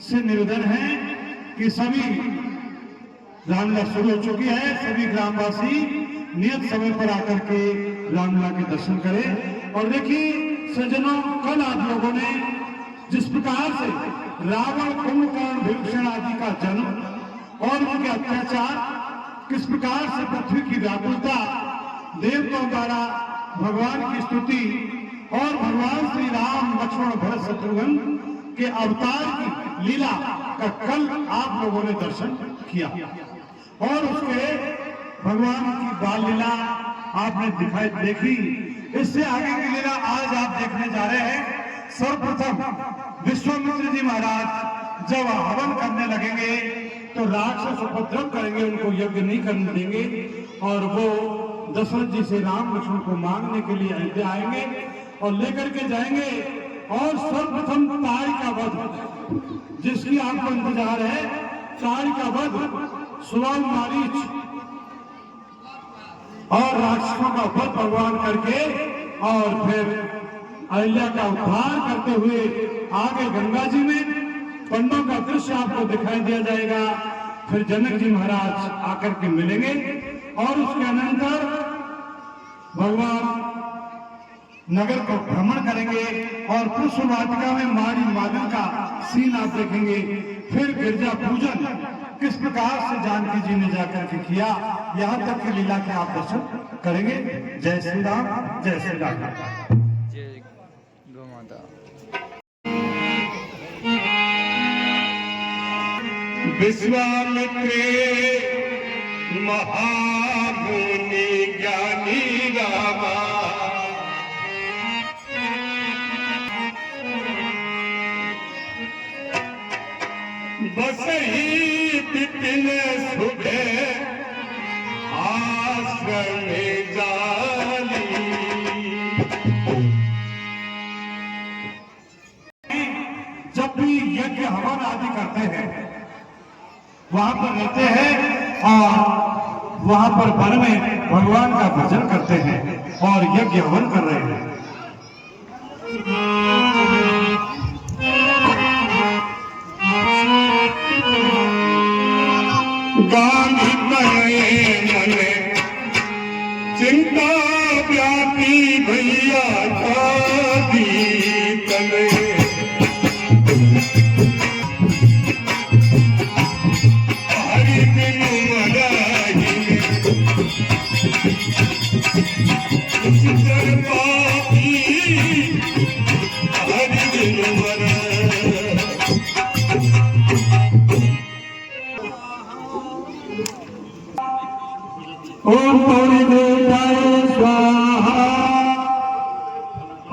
से निवेदन है कि सभी रामलीला शुरू हो चुकी है, सभी ग्रामवासी नियत समय पर आकर के रामलीला के दर्शन करें। और देखिए सज्जनों, कल आप लोगों ने जिस प्रकार से रावण, कुंभकर्ण, भीमसेन आदि का जन्म और उनके अत्याचार, किस प्रकार से पृथ्वी की व्याकुलता, देवताओं द्वारा भगवान की स्तुति और भगवान श्री राम, लक्ष्मण, भरत, शत्रुघ्न के अवतार की लीला का कल आप लोगों ने दर्शन किया और उसके भगवान की बाल लीला आपने देखी। इससे आगे की लीला आज आप देखने जा रहे हैं। सर्वप्रथम विश्वामित्र जी महाराज जब हवन करने लगेंगे तो राक्षस उपद्रव करेंगे, उनको यज्ञ नहीं करने देंगे और वो दशरथ जी से राम लक्ष्मण को मांगने के लिए अयोध्या आएंगे और लेकर के जाएंगे। और सर्वप्रथम ताड़ का वध, जिसकी आपको इंतजार है, ताड़ का वध, सुराम, मारीच और राक्षसों का वध भगवान करके और फिर अहिल्या का उद्धार करते हुए आगे गंगा जी में पंडों का दृश्य आपको दिखाई दिया जाएगा। फिर जनक जी महाराज आकर के मिलेंगे और उसके अनंतर भगवान नगर को भ्रमण करेंगे और पुष्प वाटिका में मारी मालिन का सीन आप देखेंगे। फिर गिरजा पूजन किस प्रकार से जानकी जी ने जाकर के किया, यहाँ तक की लीला के आप दर्शन करेंगे। जय श्री राम, जय श्री राम। जय गौ माता। विश्वामित्र महामुनि ज्ञानी रामा, बसही विपिन सुबह आश्रम जाली। जब भी यज्ञ हवन आदि करते हैं वहां पर रहते हैं और वहां पर वन में भगवान का भजन करते हैं और यज्ञ हवन कर रहे हैं। गांधी तने मने चिंता व्यापी भैया गांधी तने, हरि बिनु मराही चितर पापी, हरि बिनु मराही। ओम गौरी देवताय स्वाहा,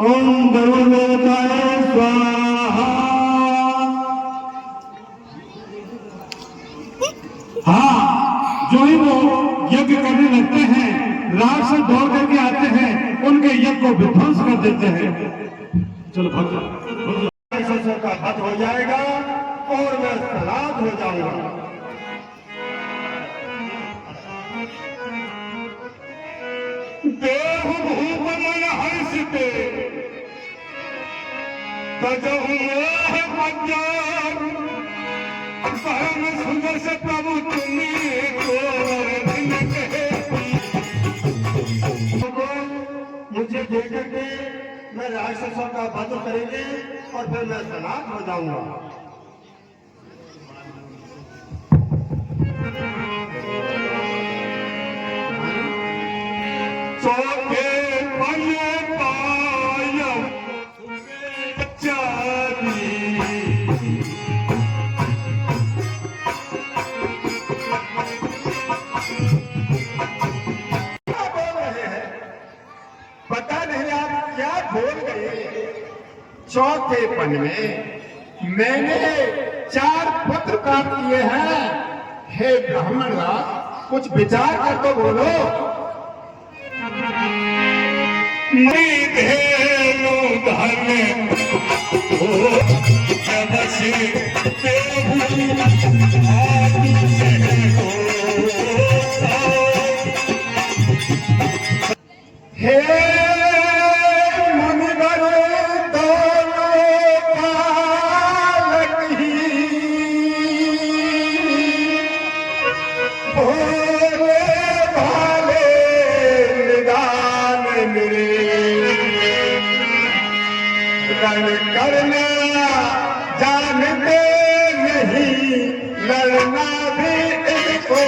ओम गरुड़ देवताय स्वाहा। हाँ, जो ही वो यज्ञ करने लगते हैं, राक्षस दौड़ करके आते हैं, उनके यज्ञ को विध्वंस कर देते हैं। चलो भक्त राक्षसों का वध हो जाएगा और मैं सलाद हो जाऊंगा। देहु भूप मन हर्षिते तजहु मोह मज्जार, परम सुदर्श प्रभु तुम्हें को वर्धन कहे। मुझे देकर के मैं राक्षसों का वध करेंगे और फिर मैं सनात हो जाऊंगा। चौथे पन्ने पायम चारी, बोल रहे हैं, पता नहीं आप क्या बोल गए। चौथे पन में मैंने 4 पत्र प्राप्त किए हैं। हे ब्राह्मण राज, कुछ विचार कर तो बोलो। धेनु धन हो बसी हे मुनिवर दोनों काल की रण करना जानते नहीं, लड़ना भी इनको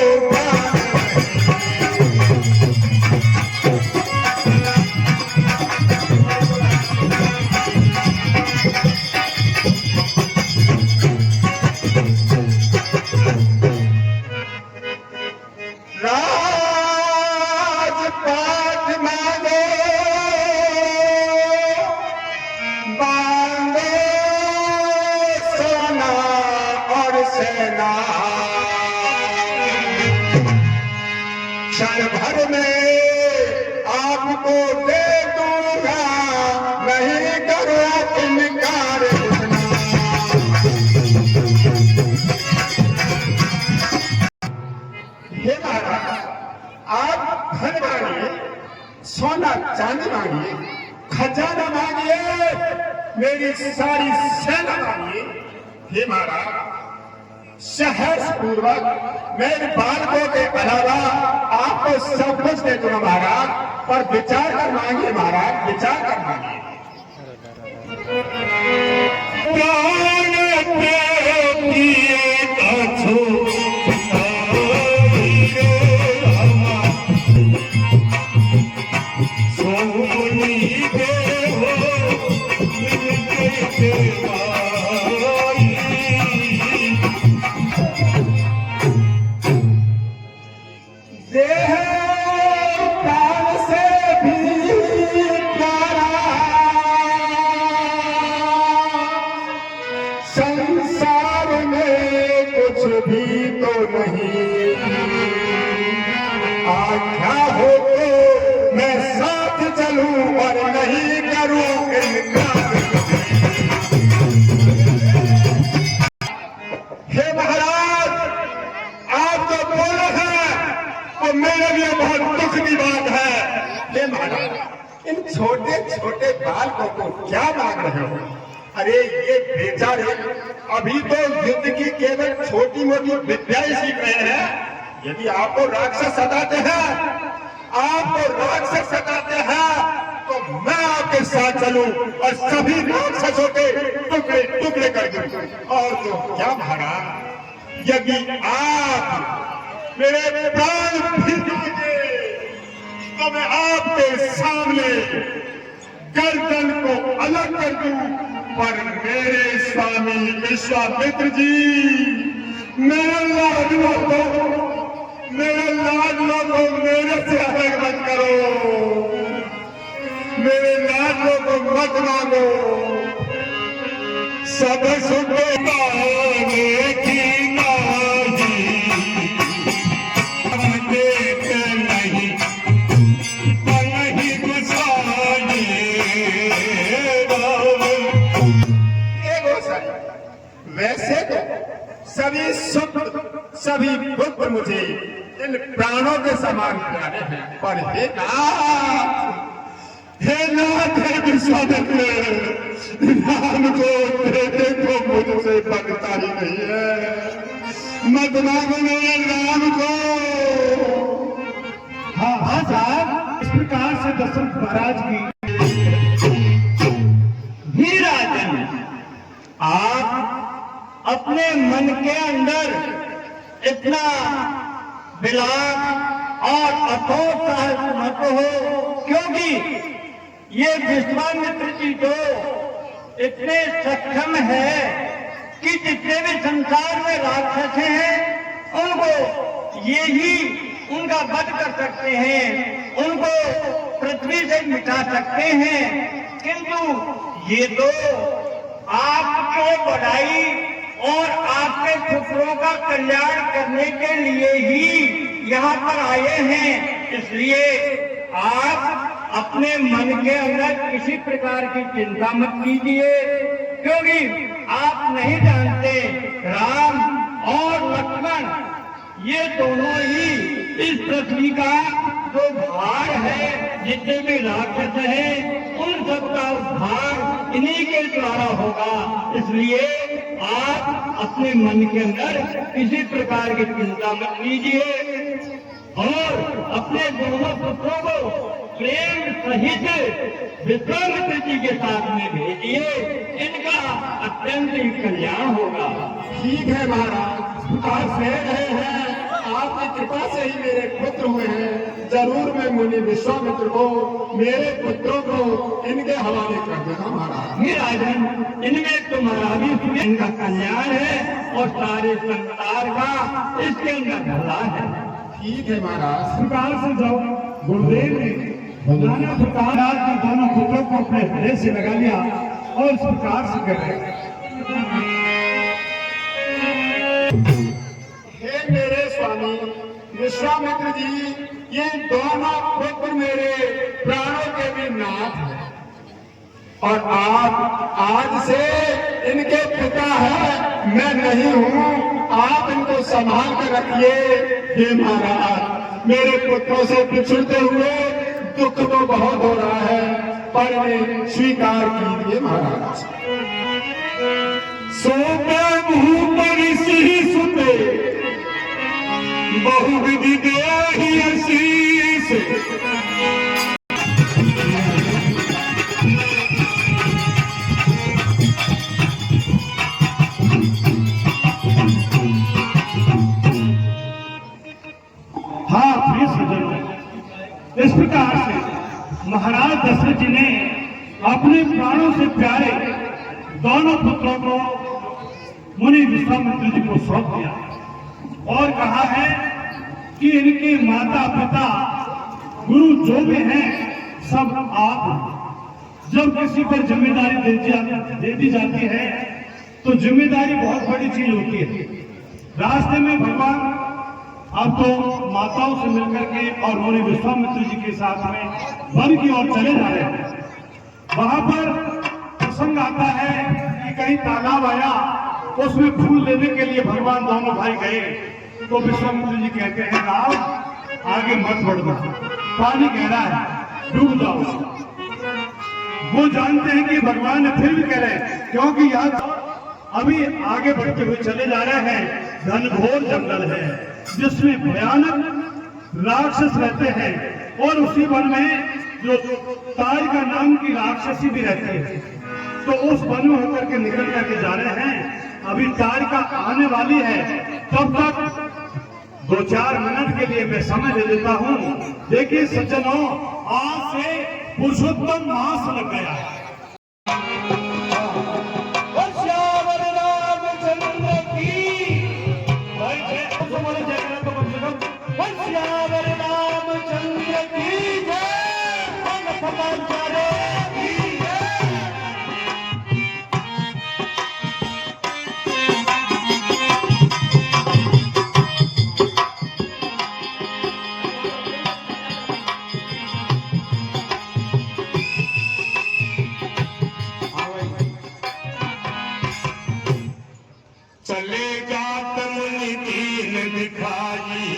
राजपाट मांगो, बांधो सोना और सेना, क्षण भर में आपको दे दूंगा, नहीं करो इनकार इतना। हे महाराज, आप धन मांगिए, सोना चांदी मांगिए, खजाना मांगिए, मेरी सारी सेना मांगिए। हे महाराज, सहर्ष पूर्वक मेरे बालकों के अलावा आपको सब कुछ दे दूंगा महाराज, पर विचार कर मांगिए महाराज, विचार कर मांगिए। देह प्राण से भी प्यारा, संसार में कुछ भी तो नहीं। आज्ञा हो तो मैं साथ चलूं और नहीं करूं इनकार। हे महाराज, आप जो बोले हैं और मेरे लिए बहुत दुख की बात है। हे महाराज, इन छोटे छोटे बालकों को क्या मांग रहे हो? अरे ये बेचारे अभी तो युद्ध की केवल छोटी मोटी विद्या ही सीख रहे हैं। यदि आपको राक्षस सताते हैं, तो मैं आपके साथ चलूं और सभी राक्षसों के टुकड़े टुकड़े कर दूं। और तो क्या महाराज, यदि आप मेरे प्राण भी दोगे तो मैं आपके सामने गर्दन को अलग कर दूं। पर मेरे स्वामी विश्वामित्र जी, मेरे लाडलों को मेरे से अलग मत करो, मेरे लाडलों को मत मांगो। सब सुख की वैसे तो सभी सुख सभी दुख मुझे इन प्राणों के समान प्यारे हैं, पर हे नाथ विश्वामित्र, राम को बेटे को मुझसे बनता ही नहीं है। मत मांगो मेरे राम को। हाँ साहब, इस प्रकार से दशरथ महाराज की ही राजन, आप अपने मन के अंदर इतना विलाप और अथोट साहस मत हो, क्योंकि ये विश्वामित्र जी तो इतने सक्षम है कि जितने भी संसार में राक्षस हैं उनको ये ही उनका वध कर सकते हैं, उनको पृथ्वी से मिटा सकते हैं। किंतु ये तो आपके बढ़ाई और आपके पुत्रों का कल्याण करने के लिए ही यहाँ पर आए हैं। इसलिए आप अपने मन के अंदर किसी प्रकार की चिंता मत कीजिए, क्योंकि आप नहीं जानते राम और लक्ष्मण ये दोनों ही इस पृथ्वी का जो भार है, जितने भी राक्षस हैं उन सबका भार इन्हीं के द्वारा होगा। इसलिए आप अपने मन के अंदर किसी प्रकार की चिंता मत लीजिए और अपने दोनों पुत्रों को प्रेम सहित विश्वामित्र जी के साथ में भेजिए, इनका अत्यंत ही कल्याण होगा। ठीक है महाराज, आप कह रहे हैं, आपकी कृपा से ही मेरे पुत्र हुए हैं। जरूर मैं मुनि विश्वामित्र को, मेरे पुत्रों को इनके हवाले कर देगा महाराज। हे राजन, इनमें तुम्हारा भी इनका कल्याण है और सारे संसार का इसके अंदर भला है। ठीक है महाराज। स्वीकार से जाओ। गुरुदेव ने नाना प्रकार के दोनों पुत्रों को अपने हृदय से लगा लिया और स्वीकार से कर रहे। हे मेरे स्वामी विश्वामित्र जी, ये दोनों पुत्र मेरे प्राणों के भी नाथ हैं और आप आज से इनके पिता हैं, मैं नहीं हूँ। आप इनको संभाल कर रखिए। हे महाराज, मेरे पुत्रों से बिछड़ते हुए दुख तो बहुत हो रहा है, पर इन्हें स्वीकार कीजिए महाराज। सोते मुँह पर सिर सुते, बहुविधि देहि आशीष। हाँ प्रिय सज्जनों, इस प्रकार से महाराज दशरथ जी ने अपने प्राणों से प्यारे दोनों पुत्रों को मुनि विश्वामित्र जी को सौंप दिया और कहा है कि इनके माता पिता गुरु जो भी हैं सब आप हैं। जब किसी पर जिम्मेदारी दे दी जाती है तो जिम्मेदारी बहुत बड़ी चीज होती है। रास्ते में भगवान अब तो माताओं से मिलकर के और मुनि विश्वामित्र जी के साथ में वन की ओर चले जा रहे हैं। वहां पर प्रसंग आता है कि कहीं तालाब आया, उसमें फूल लेने के लिए भगवान दोनों भाई गए तो विश्वामित्र जी कहते हैं राम आगे मत बढ़ना, पानी गहरा है, डूब जाओ। वो जानते हैं कि भगवान ने फिर भी कह रहे हैं, क्योंकि यहाँ अभी आगे बढ़ते हुए चले जा रहे हैं। घनघोर जंगल है जिसमें भयानक राक्षस रहते हैं और उसी वन में जो तारिका नाम की राक्षसी भी रहती है। तो उस वन में होकर के निकल करके जा रहे हैं। अभी तारिका आने वाली है, तब तक 2-4 मिनट के लिए मैं समय दे देता हूँ। देखिए सज्जनों, आज से पुरुषोत्तम मास लग गया है। चलेगा मुनि दीन दिखाई,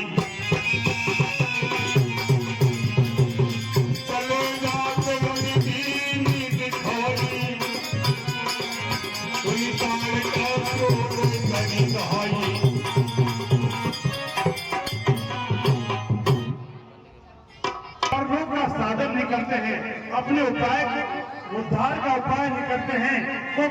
चलेगा मुनि दीन दिखाई, कोई ताल का कोई करी कहाई। कर्मों का साधन नहीं करते हैं, अपने उपाय उद्धार का उपाय नहीं करते हैं, तो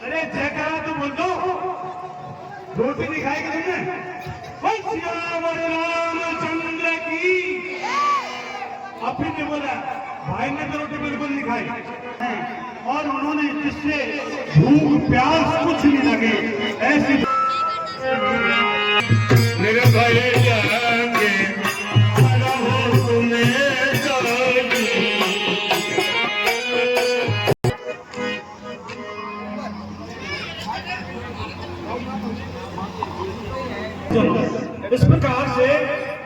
अरे जयकारा तो बोल दो, रोटी नहीं खाएगी तुमने? श्यावर रामचंद्र की। अभी ने बोला, भाई ने तो रोटी बिल्कुल नहीं खाई, और उन्होंने जिससे भूख प्यास कुछ नहीं लगे ऐसी मेरे भाई जाएंगे इस प्रकार से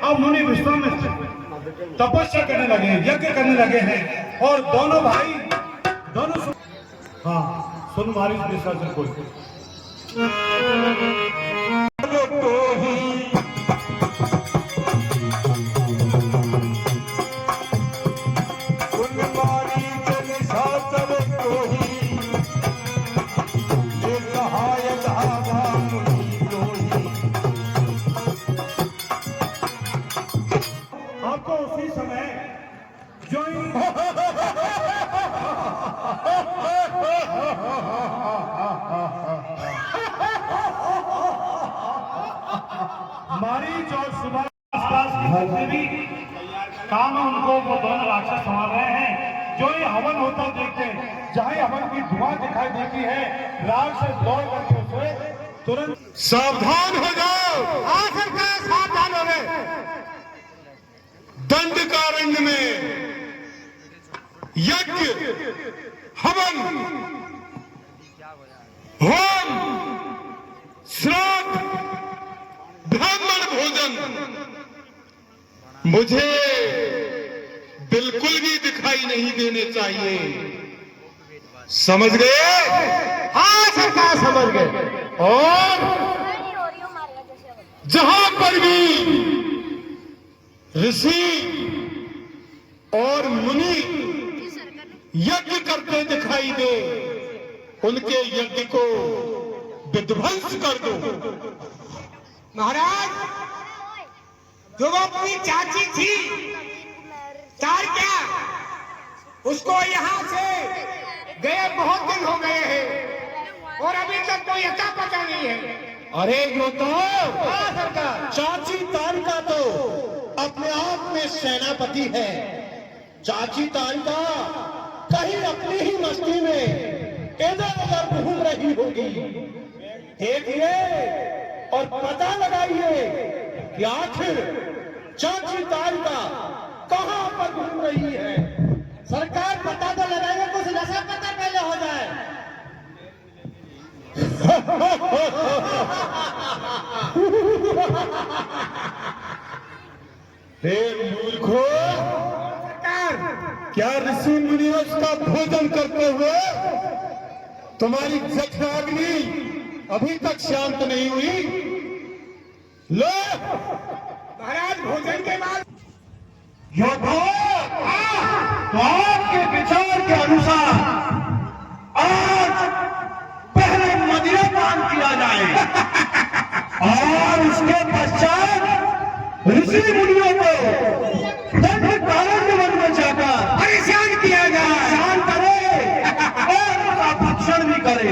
अब मुनि विश्वामित्र तपस्या करने लगे हैं, यज्ञ करने लगे हैं, और दोनों भाई हाँ सुन मारी विश्वामित्र को आपको उसी समय जो मारीच और सुभाष घर से भी काम है उनको, वो दोनों राक्षस संभाल रहे हैं। जो ये हवन होता देखते हैं, जहाँ हवन की धुआं दिखाई देती है, राक्षस दौड़ करके उसे तुरंत सावधान हो जाओ। आखिर का सावधान हो गए। दंडकारण्य में यज्ञ, हवन, होम, श्राद्ध, ब्राह्मण भोजन मुझे बिल्कुल भी दिखाई नहीं देने चाहिए। समझ गए? हाँ सरकार समझ गए। और जहां पर भी ऋषि और मुनि यज्ञ करते दिखाई दे, उनके यज्ञ को विध्वंस कर दो। महाराज, जो वो अपनी चाची थी चार क्या, उसको यहाँ से गए बहुत दिन हो गए हैं और अभी तक कोई अता पता नहीं है। अरे यो तो चाची तारिका तो अपने आप में सेनापति है। चाची तारिका कहीं अपनी ही मस्ती में इधर उधर घूम रही होगी। देखिए और पता लगाइए कि आखिर चाची तारिका कहाँ पर घूम रही है। सरकार पता तो लगाएगा, कुछ नशा पता पहले हो जाए। हे मूर्खो, क्या ऋषि मुनियों का भोजन करते हुए तुम्हारी जठराग्नि अभी तक शांत नहीं हुई? लो महाराज, भोजन के बाद तो आपके विचार के अनुसार आज पहले मदिरा पान किया जाए और उसके पश्चात ऋषि मुनियों को दंडकारण्य वन में जाकर परेशान किया जाए। शांत करे और उनका भक्षण भी करे।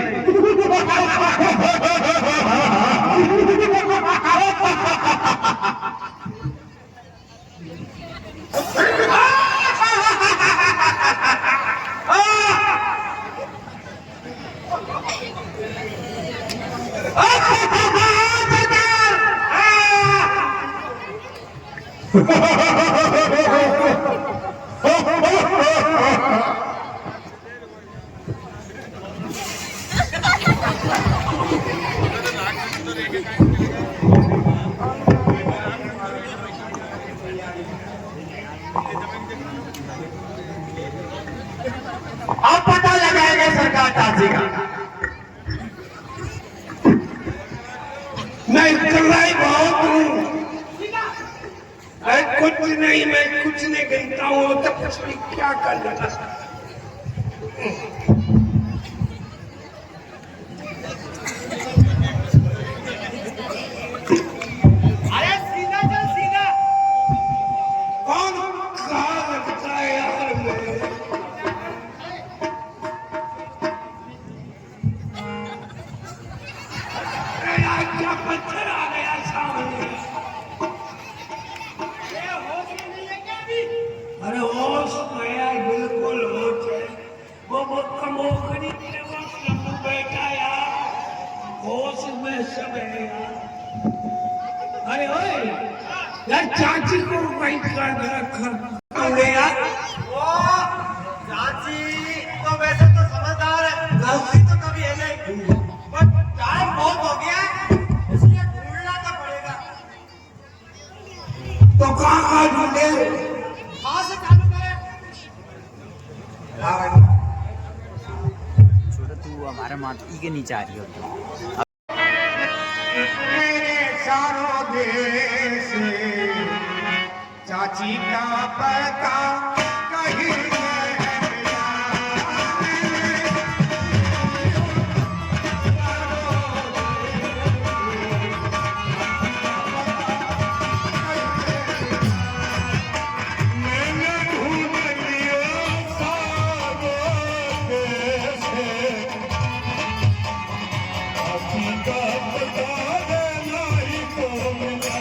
अब पता लगाएगा सरकार चाची का। नहीं, चल रही बहुत कुछ नहीं, मैं कुछ नहीं गिनता हूँ, तब तक क्या कर लेना। अरे सीधा चल सीधा। कौन कहाँ लगता है यार मेरे? अरे यार क्या पत्थर आ गया सामने। ये होश में नहीं है क्या अभी? अरे होश में यार, बिल्कुल होश है। वो कमोखनी के वो सब बैठा यार, होश में सब है यार। अरे ओए यार, चाची को वहीं कर रखा अरे यार। वो चाची तो वैसे तो समझदार है, गलती तो कभी है नहीं, पर टाइम बहुत हो गया है, इसलिए ढूंढना तो पड़ेगा। तो कहाँ ढूंढे? कहाँ से चालू करें? छोटा तू हमारे माथे के नीचे आ रही हो। मेरे चारों देश चाची का पता कहीं मैंने ढूंढ लिया सारों देश चाची का पता नहीं को मिला।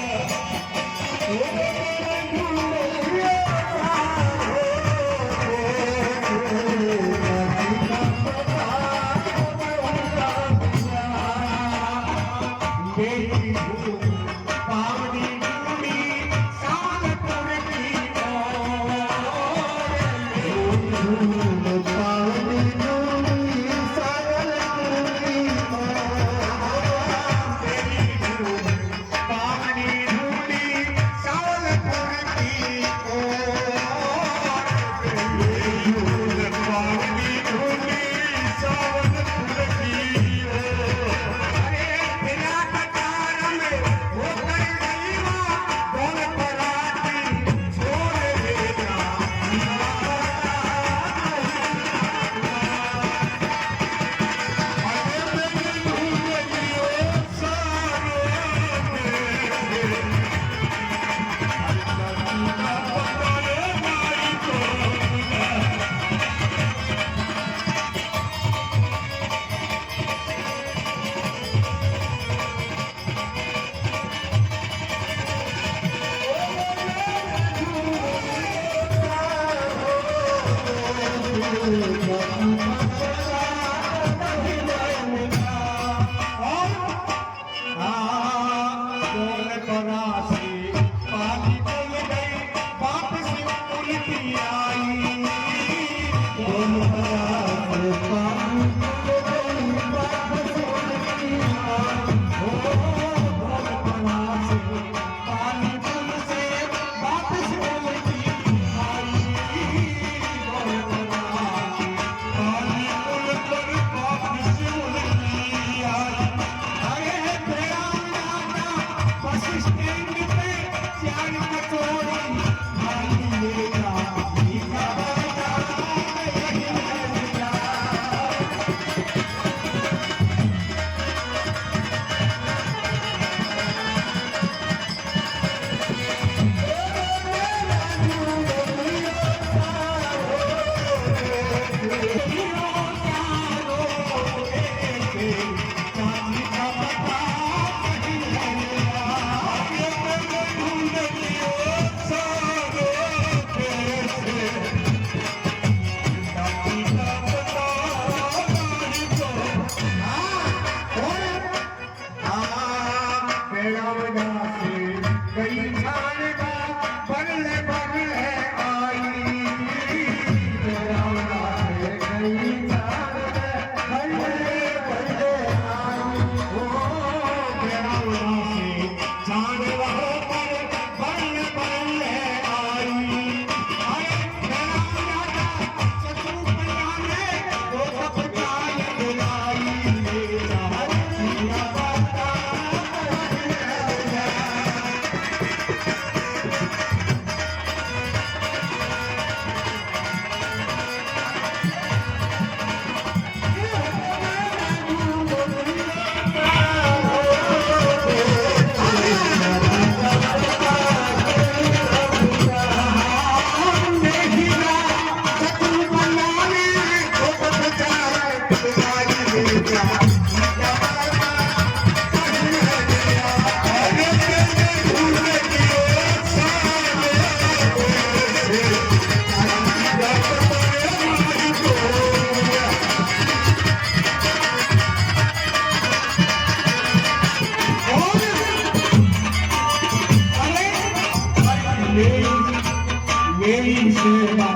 मेरी सेवा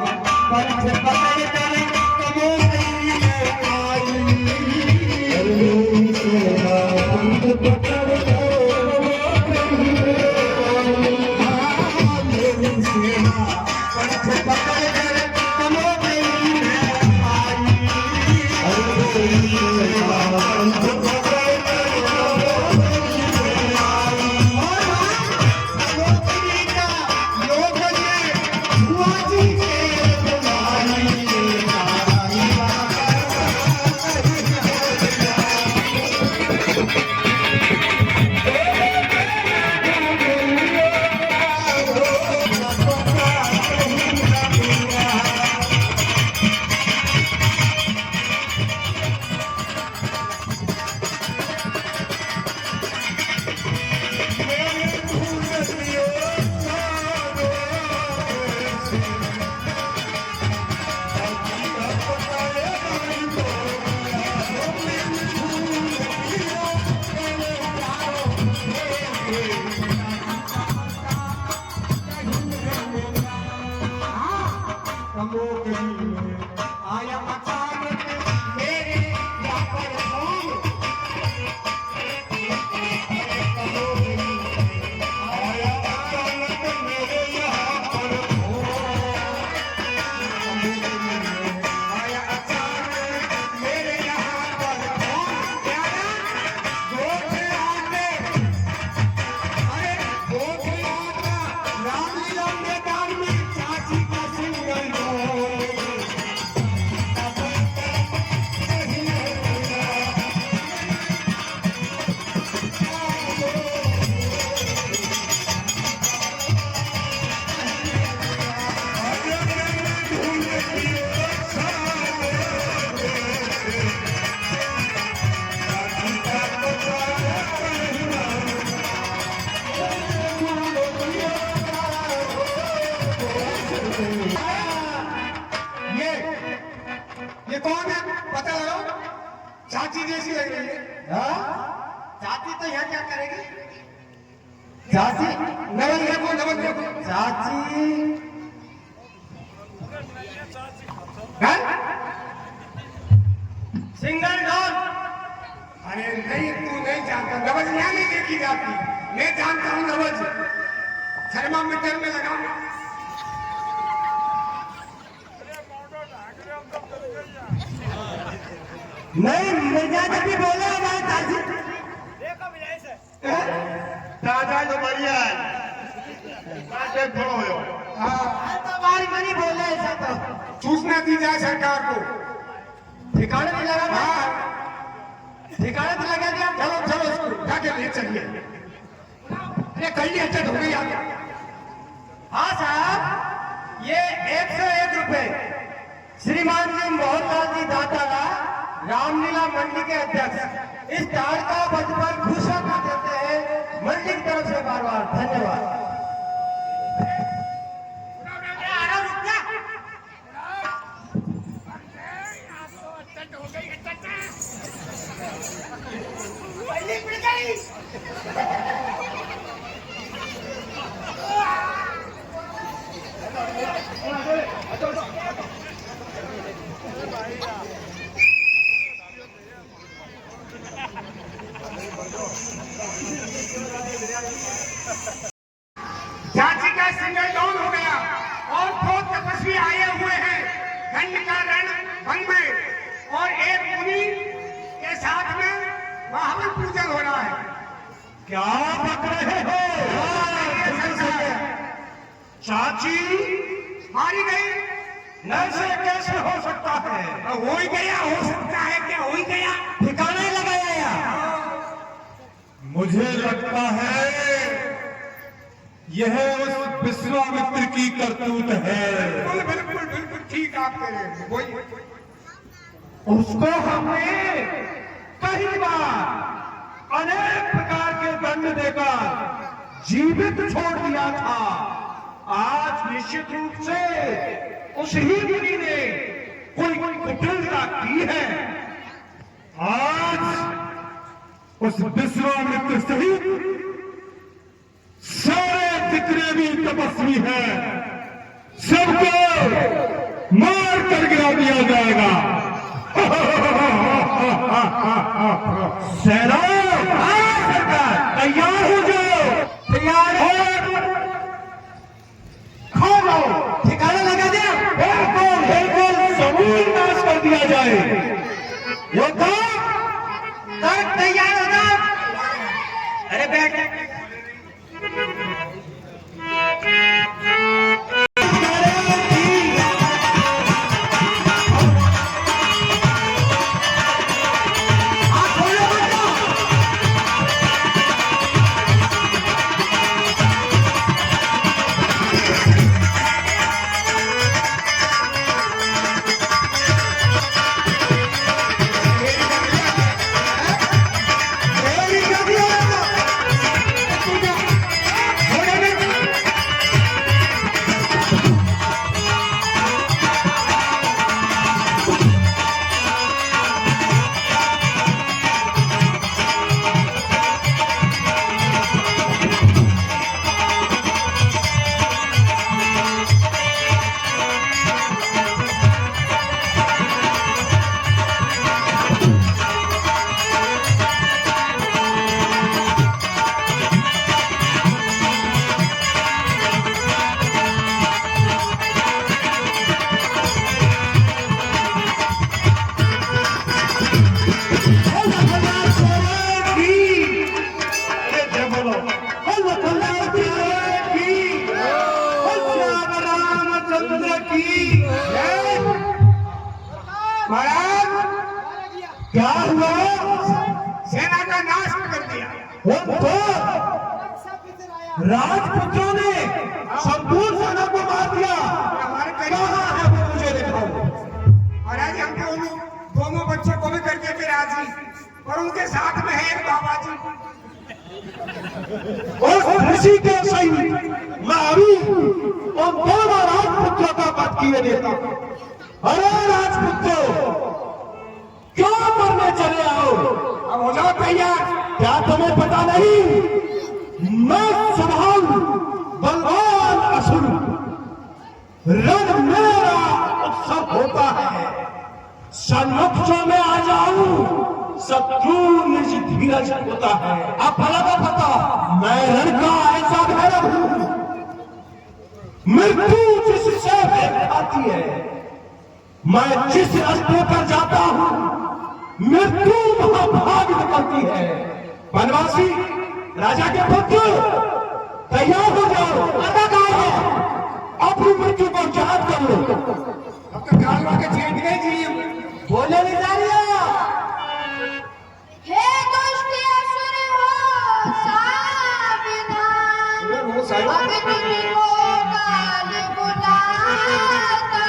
पंथ पकड़ कर कमो गई आई। मेरी सेवा पंथ पकड़ कर मेरी सेवा पंथ पकड़ कर कमो गई आई। मेरी सेवा पंथ पकड़ कर आया अचानक मेरे यहाँ पर कौन? आया अचानक मेरे यहाँ पर आया अचानक मेरे यहाँ पर कौन? अरे रामलीला मैदान में चाची का सिंगल ये कौन है पता लगाओ। चाची जैसी लग रही है। चाची तो यहाँ क्या करेगी? चाची नवल देखो चाची सिंगल डॉल। अरे नहीं तू नहीं जानता, नवल यहाँ नहीं देखी जाती। मैं जानता हूँ नवल थर्मामीटर में लगाओ। नहीं मिजाज भी बोला हमारे दादी दादा तो बढ़िया है थोड़ा हो तो बारी बनी बोले ऐसा तो सूचना दी जाए सरकार को। ठिकाने नहीं लगा था। ठिकाने तो लगा दिया। चलो चलो इसको जाके ले चलिए। अरे कल ही अच्छा हो गई। हाँ साहब ये 101 रुपए श्रीमान जी मोहनलाल जी दाताला रामलीला मंडी के अध्यक्ष इस तार का बचपन घोषणा कर देते हैं मंडी की तरफ से बार बार धन्यवाद। चाची का सिंगल डाउन हो गया और बहुत तपस्वी आए हुए हैं दंड का रण भंग में और एक मुनि के साथ में महाबल पूजन हो रहा है। क्या बक रहे हो? चाची मारी गई। ऐसे कैसे हो सकता है? हो ही गया। हो सकता है क्या? हो ही गया। ठिकाना ही लगाया यार। मुझे लगता है यह उस विश्वामित्र की करतूत है। बिल्कुल बिल्कुल बिल्कुल ठीक आप कह रहे हैं। वही उसको हमने कई बार अनेक प्रकार के दंड देकर जीवित छोड़ दिया था। आज निश्चित रूप से उस ही मुनि ने कोई कुटिलता की है। आज उस विश्वामित्र सहित सारे जितने भी तपस्वी हैं सबको मार कर गिरा दिया जाएगा। सेना तैयार हो जाओ, तैयार हो, खा जाओ, ठिकाना लगा दिया। बिल्कुल बिल्कुल समूल नाश कर दिया जाए। योद्धा तैयार हो जाओ। अरे बैठ क्या हुआ? सेना का नाश कर दिया। वो तो राजपुत्रों ने संपूर्ण सेना को मार दिया। हमारे कहाँ है वो, मुझे दिखाओ। महाराज हम दोनों बच्चों को भी कर देते राजी, और उनके साथ में है एक बाबा जी। और ऋषि के सैनिक मैं अभी उन दोनों राजपुत्रों का वध किए देता। अरे राजपुत्रों, क्यों मरने चले आओ? अब हो जाओ तैयार। क्या तुम्हें पता नहीं, मैं स्वभाव बलवान असुर, रण मेरा उत्सव होता है। सन्मुख जो मैं आ जाऊं, शत्रु निज धीरज होता है। अब भला को पता, मैं रण का ऐसा भैरव हूं, मृत्यु जिससे खाती है। मैं जिस रास्ते पर जाता हूं, मृत्यु वहां भाग निकलती है। वनवासी राजा के पुत्र तैयार हो जाओ, अदा करो, अपनी मृत्यु को याद कर लो। अब तो गालवा के छेद गए जी। बोले नहीं जा रही है। हे दुष्ट असुर हो सावधान, अब तुमको काल बुलाता है।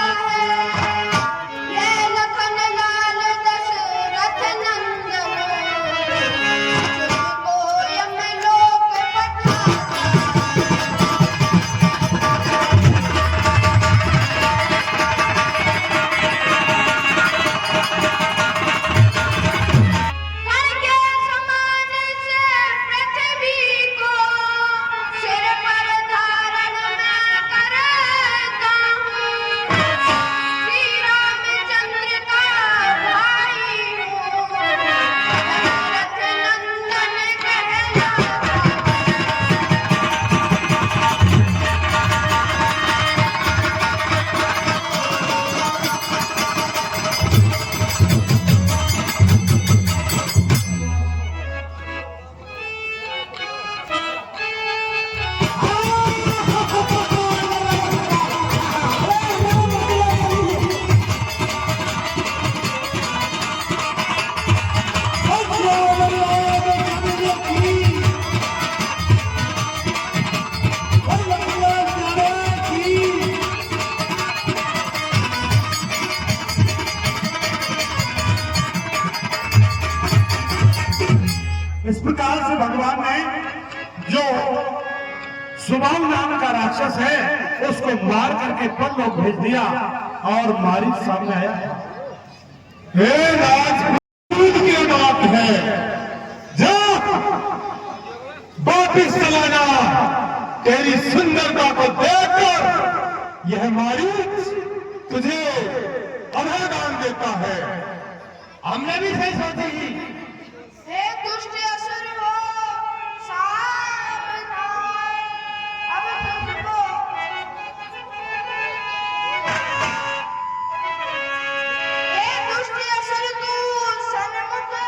ये लखन लाल दशरथ नंदन, तुझको यमलोक पठाता इस प्रकार से भगवान ने जो सुबाहु नाम का राक्षस है उसको मार करके परलोक भेज दिया और मारीच सामने आया। हे राजपूत की बात है, जा वापिस चला जा। तेरी सुंदरता को देखकर यह मारीच तुझे अभय दान देता है। हमने भी सही सोची। हे दुष्ट असुर हो, सावधान। अब तुझको हे दुष्ट असुर तू सन्मुख आ,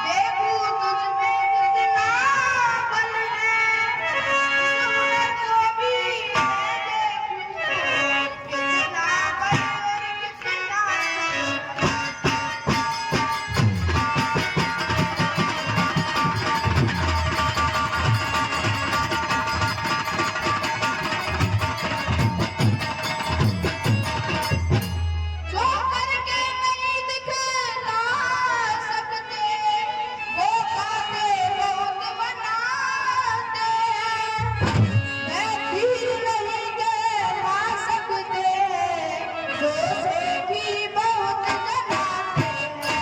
देखूं तुझ में कितना बल है। सुन तो भी मैं देखूं कितना बल और कितना जो करके नहीं दिखला सकते, वो बातें बहुत बनाते हैं। मैं भीड़ नहीं कहला सकते, जो से भी बहुत जलाते हैं।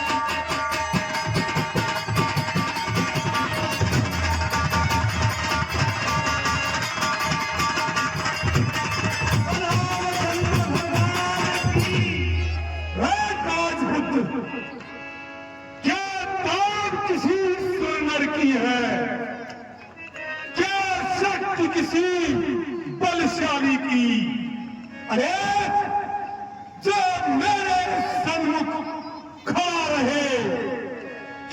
राजपुत्र, क्या ताकत किसी सुनर की है? क्या शक्ति किसी बलशाली की? अरे जो मेरे सन्मुख खड़ा रहे,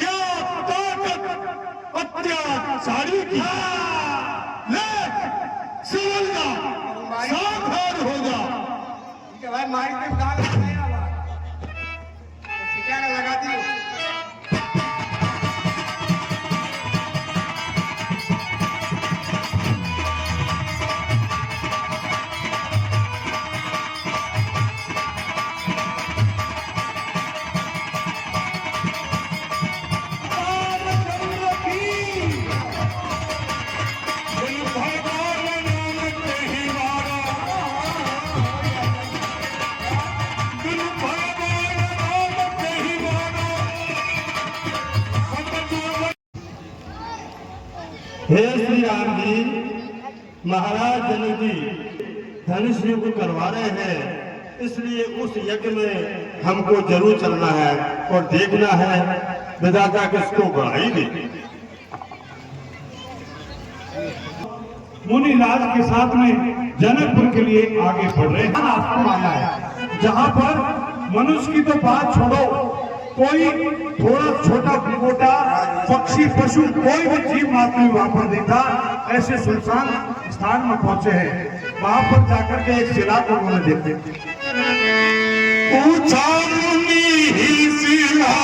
क्या ताकत अत्याचारी की? ले सुन जा, सावधान हो जा। भाई मारी के दाग लगाया क्या लगाती हो? हे श्री राम जी, महाराज जनक जी धनुष युद्ध करवा रहे हैं, इसलिए उस यज्ञ में हमको जरूर चलना है और देखना है विधाता किसको बढ़ाई दे। मुनिराज के साथ में जनकपुर के लिए आगे बढ़ रहे हैं। आश्रम आया है जहाँ पर मनुष्य की तो बात छोड़ो, कोई थोड़ा छोटा मोटा पक्षी पशु कोई भी जीव मात्र भी वहां पर नहीं था। ऐसे सुनसान स्थान में पहुंचे हैं, वहां पर जाकर के एक शिला को उन्होंने देखते पूछा ही शिला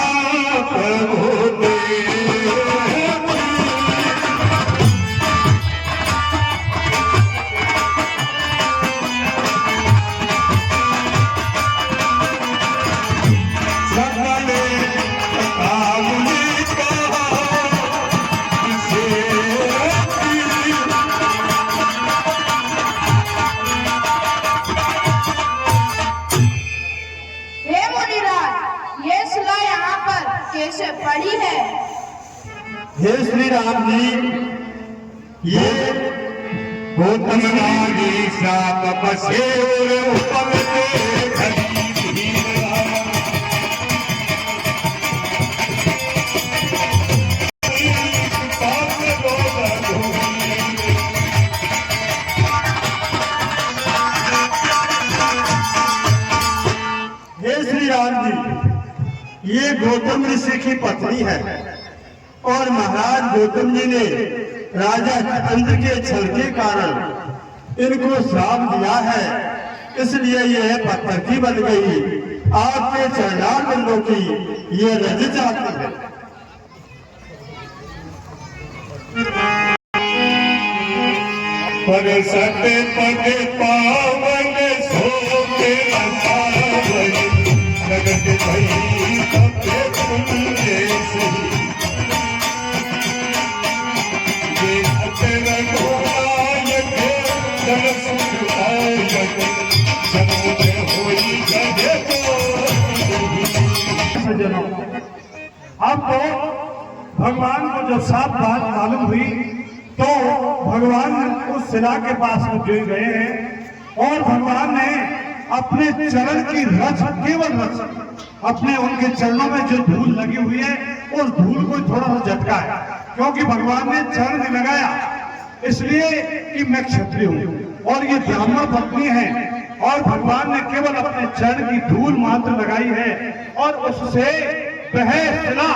कैसे पड़ी है? हे श्री राम जी, ये गौतम नागी साप बसे ऊपर हे श्री राम जी, ये गौतम ऋषि की पत्नी है और महाराज गौतम जी ने राजा इंद्र के छल के कारण इनको श्राप दिया है, इसलिए यह पत्थर की बन गई। आपके चरणारविंदों की ये रज जाती है। पर सत्य पद पावन सोते जगत भई सबके पुण्य सही ये अतर घोड़ायक जन सुखायक समुद्र होई गए सज्जनों, आपको भगवान को जब साफ बात मालूम हुई तो भगवान उस शिला के पास में जो गए हैं और भगवान ने अपने चरण की रच, केवल रच, अपने उनके चरणों में जो धूल लगी हुई है उस धूल को थोड़ा सा झटका है, क्योंकि भगवान ने चरण नहीं लगाया इसलिए कि मैं क्षत्रिय हूं और ये ब्राह्मण पत्नी है, और भगवान ने केवल अपने चरण की धूल मात्र लगाई है और उससे वह शिला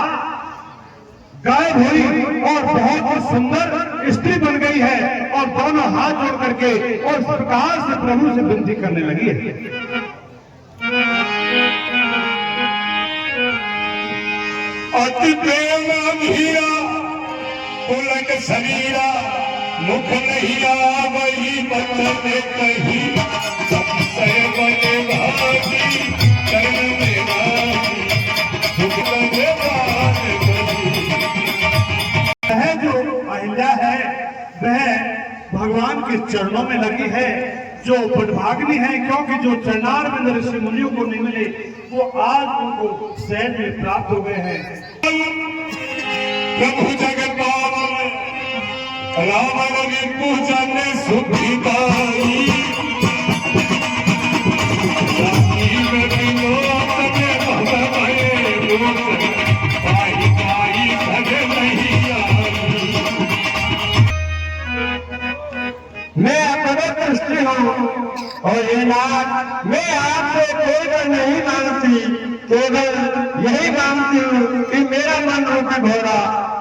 गायब हुई और बहुत ही सुंदर स्त्री बन गई है और दोनों हाथ जोड़ करके और इस प्रकार से प्रभु से विनती करने लगी है। अति प्रेम भिया पुलक शरीरा मुख नहीं वही बचन कही सबसे बने भागी चरण में भागी दुख लगे बात कही। वह जो अहिल्या है वह भगवान के चरणों में लगी है, जो बड़भाग्नि है, क्योंकि जो चरणार में ऋषि मुनियों को नहीं मिले वो आज उनको शहर में प्राप्त हो गए हैं। प्रभु जगत राम रवि पूजन सुखी पाई मैं अपवित्र स्त्री हूँ और ये नाथ मैं आपसे कोई डर नहीं मांगती, केवल यही मांगती हूँ कि मेरा मन रूपी घोड़ा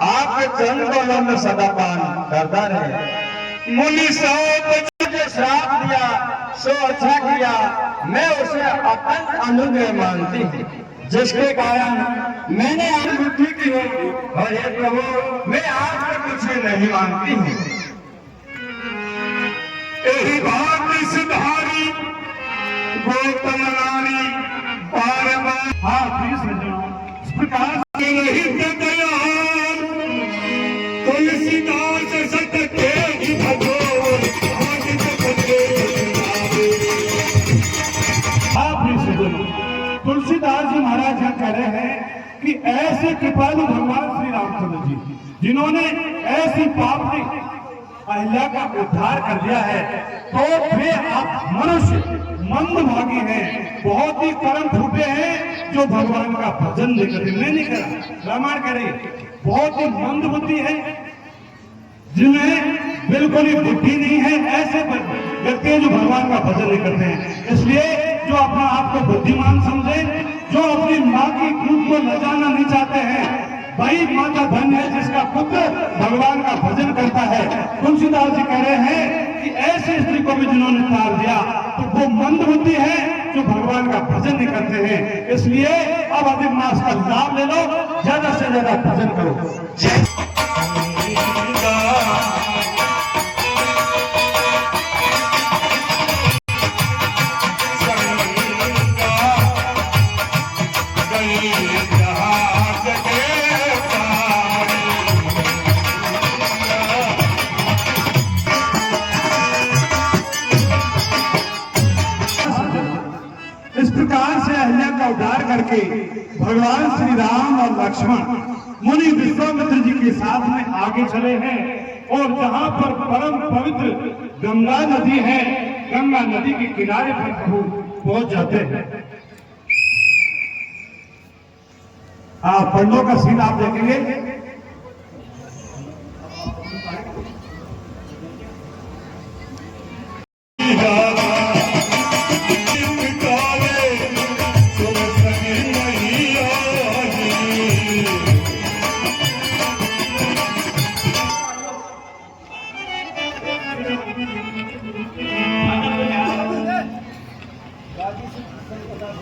आपके चरण कमलों में सदा पान करता रहे। मुनि जो श्राप दिया सो अच्छा किया, मैं उसे अत्यंत अनुग्रह मानती हूँ, जिसके कारण मैंने अनुभूति की होगी और ये प्रभु मैं आपसे कुछ नहीं मांगती हूँ। यही बात सिधारी गौतम नारी बार बार हाँ प्लीज सज्जनों, इस प्रकार नहीं दयाल तुलसीदास सतके ही भजो आदित भजे हाँ प्लीज सज्जनों, तुलसीदास जी महाराज यह कह रहे हैं कि ऐसे कृपालु भगवान श्री रामचंद्र जी जिन्होंने ऐसी पापनी अहिल्या का उद्धार कर दिया है, तो वे आप मनुष्य मंदभागी हैं, बहुत ही कर्म फूटे हैं जो भगवान का भजन नहीं करते। मैं नहीं करा, रामायण कह रही बहुत ही मंद बुद्धि है, जिन्हें बिल्कुल ही बुद्धि नहीं है, ऐसे व्यक्ति हैं जो भगवान का भजन नहीं करते हैं। इसलिए जो अपना आप को बुद्धिमान समझे, जो अपनी माँ की दूध को न जाना नहीं चाहते हैं, वही माँ का धन है जिसका पुत्र भगवान का भजन करता है। तुलसीदास जी कह रहे हैं कि ऐसी स्त्री को भी जिन्होंने तार दिया तो वो मंद बुद्धि है जो भगवान का भजन नहीं करते हैं। इसलिए अब अधिक मास का लाभ ले लो, ज्यादा से ज्यादा भजन करो। इस प्रकार से अहिल्या का उद्धार करके भगवान श्री राम और लक्ष्मण मुनि विश्वामित्र जी के साथ में आगे चले हैं और जहां पर परम पवित्र गंगा नदी है, गंगा नदी के किनारे पर प्रभु पहुंच जाते हैं। पंडों का सीन आप देखेंगे।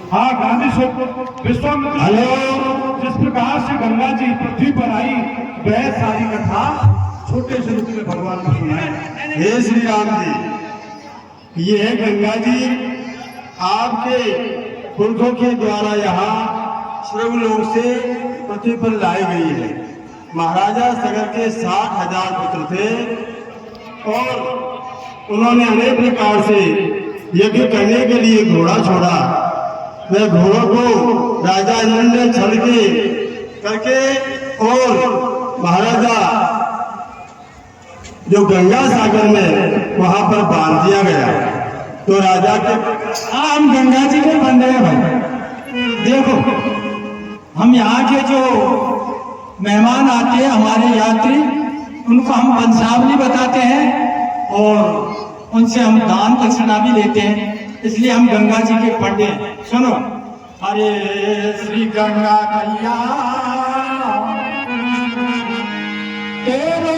हाँ गांधी विश्वामित्र हेलो, जिस प्रकार से गंगा जी पृथ्वी पर आई वह सारी कथा छोटे से रूप में भगवान को सुनाए। हे श्री राम जी, ये है गंगा जी आपके पुरखों के द्वारा यहाँ स्वर्गलोक से पृथ्वी पर लाई गई है। महाराजा सगर के 60,000 पुत्र थे और उन्होंने अनेक प्रकार से यज्ञ करने के लिए घोड़ा छोड़ा। वह घोड़ों को राजा इंद्र ने छल के करके और महाराजा जो गंगा सागर में हम गंगा जी के पंडे हैं भाई। देखो, हम यहाँ के जो मेहमान आते हैं, हमारे यात्री, उनको हम वंशावली बताते हैं और उनसे हम दान दक्षिणा भी लेते हैं, इसलिए हम गंगा जी के पंडे हैं। सुनो, अरे श्री गंगा मैया तेरो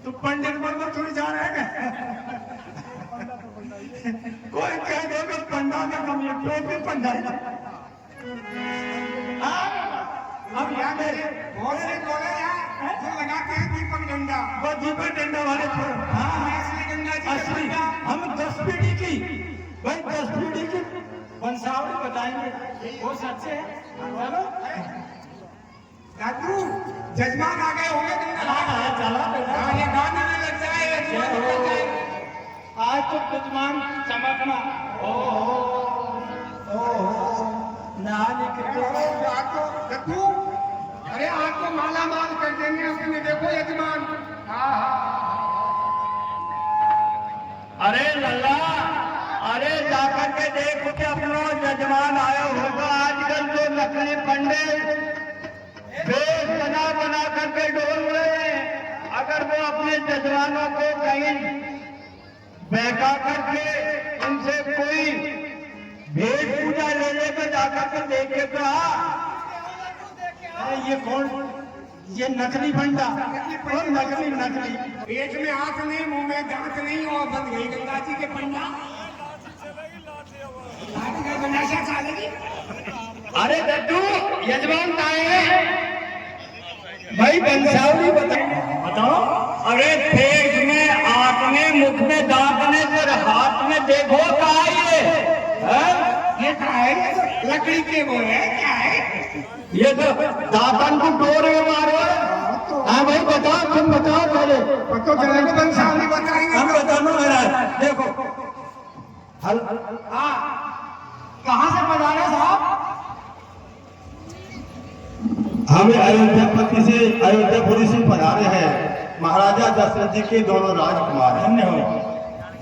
तो पंडित बनना थोड़ी जा रहा है कोई कह देगा पंडा में कमी है, क्यों भी पंडा है। अब यहाँ मेरे बहुत से बोले यार जो लगाते हैं दीपक डंडा, वो दीपक डंडा वाले असली गंगा जी असली हम 10 पीढ़ी की भाई 10 पीढ़ी की वंशावली बताएंगे, वो सच्चे है। चलो दादू जजमान आ गए होंगे गंगा चला बेटा, ये गाने में लग जाए आज तो जजमान चमकना ओ नानी दद्दू, अरे आज तो माला माल कर देंगे उसने, देखो यजमान। अरे लल्ला, अरे जाकर के देखो कि अपना जजमान आया होगा। आजकल तो नकली पंडित वेश बना करके डोल रहे हैं, अगर वो अपने जजमानों को कहीं बहका करके उनसे कोई भेद पूजा ले लेकर जाकर के देखे तो अरे ये कौन, ये नकली बंदा और नकली पेट में आंख नहीं, मुंह में दांत नहीं और बन गई गंगा जी के पंडा। अरे दद्दू यजमान आए भाई वंशावली बताओ। अरे फेंक में, आंख में, मुख में, दांत में, फिर हाथ में, देखो कहा ये क्या है? लकड़ी के वो है, क्या है ये? तो दातन को डोर में मारो। हाँ भाई बताओ, तुम बताओ पहले। तो वंशावली बताएंगे, हम बताओ महाराज। देखो हाँ, कहाँ से पधारे साहब? हमें अयोध्यापति से, अयोध्यापुरी से पधारे हैं महाराजा दशरथ जी के दोनों राजकुमार। धन्यवाद।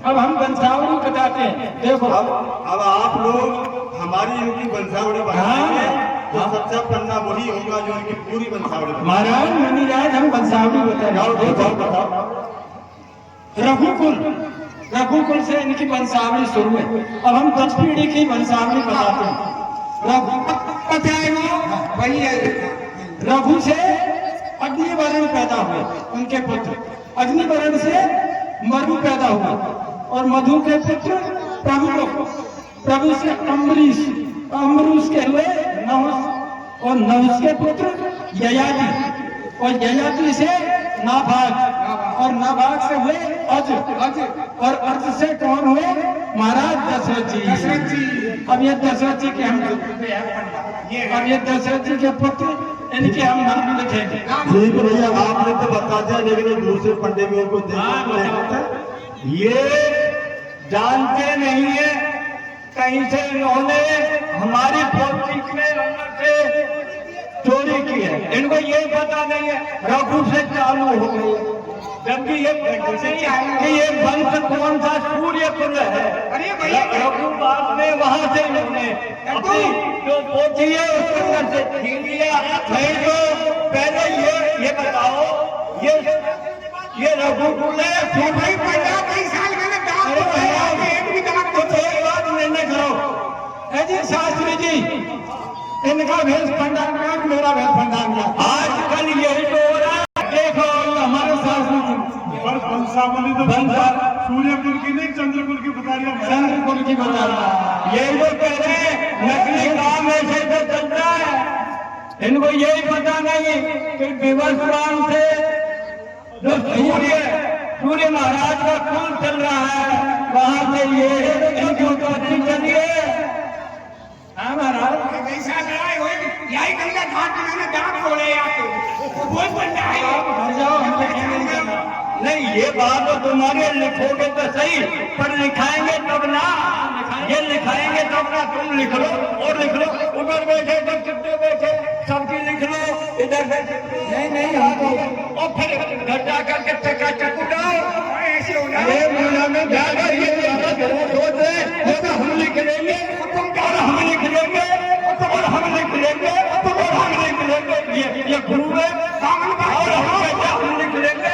अब हम वंशावली बताते हैं। देखो अब आप लोग हमारी इनकी वंशावली बताएंगे तो सच्चा पन्ना वही होगा जो इनकी पूरी वंशावली। महाराज मुनिराज हम वंशावली बताएंगे। बताओ। रघुकुल से इनकी वंशावली शुरू है। अब हम 10 पीढ़ी की वंशावली बताते हैं। वही है। रघु से अग्निवरण पैदा हुए, उनके पुत्र। अग्निवरण से मधु पैदा हुआ और मधु के पुत्र प्रभु से अम्बरीश, अम्बरीश के हुए नहुष और नहुष के पुत्र ययाति और ययाति से नाभाग और नाभाग से हुए अज और अज से कौन हुए? महाराज दशरथ जी। अब ये दशरथ जी के हम अब ये दशरथ जी के पुत्र इनके हम नाम लिखेंगे। ठीक है भैया, आपने तो बता दिया, लेकिन दूसरे पंडे में उनको ये जानते नहीं है कहीं से इन्होंने हमारी पौत्री में से चोरी की है। इनको ये पता नहीं है रघु से चालू हो गई, जबकि ये वंश कौन सा सूर्य कुल है। रघु बात में वहां से इन्होंने अपनी जो पोथी है उसके अंदर से छीन लिया। नहीं तो पहले ये बताओ, ये रघुकुल है। शास्त्री जी, इनका भेष भंडार में मेरा भेष भंडार में आजकल यही तो हो रहा है। देखो हमारे शास्त्री जी वंशावली तो सूर्य कुल की नहीं, चंद्र कुल की बता रही है। चंद्र कुल की बता रहा, यही तो कह रहे हैं। नकली काम ऐसे तो चल रहा है। इनको यही पता नहीं कि विवश पुराण से जो सूर्य महाराज का कुल चल रहा है, वहां से ये इनकी उत्पत्ति चली है। हाँ महाराज, यही गंगा घाट में मैंने दांत तोड़े नहीं। ये बात तो तुम्हारे लिखोगे तो सही, पर लिखाएंगे तब ना। ये लिखाएंगे तब ना। तुम लिख लो और लिख लो, उधर बैठे जब कितने बैठे सबकी लिख लो, इधर बैठे नहीं हमको, और फिर घर जाकर के चक्का चक्कू ऐसे में जाकर ये सोच रहे तो हम लिख लेंगे और हम लिख लेंगे और हम लिख लेंगे और हम लिख लेंगे। ये गुरु है और हम लिख लेंगे।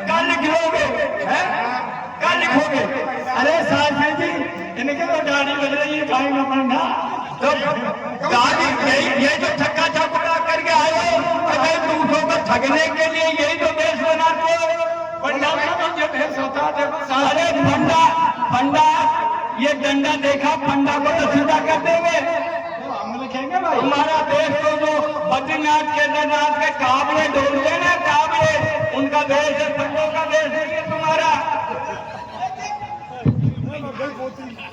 कल लिख लोगे, कल लिखोगे। अरे साहब जी, इनके तो गाड़ी बज रही है, खाएंगे पड़ना तो गाड़ी। ये जो छक्का चक्का करके आए हो, अगर दूसरों को ठगने के लिए यही तो देश बनाते हो। पंडा ये भेष होता है। अरे पंडा ये डंडा देखा, पंडा को तो सीधा कर देंगे। हम लिखेंगे भाई, हमारा देश तो जो बद्रीनाथ केदारनाथ के काबले ढूंढते ना, काबले उनका देश है, पंडों का देश है तुम्हारा।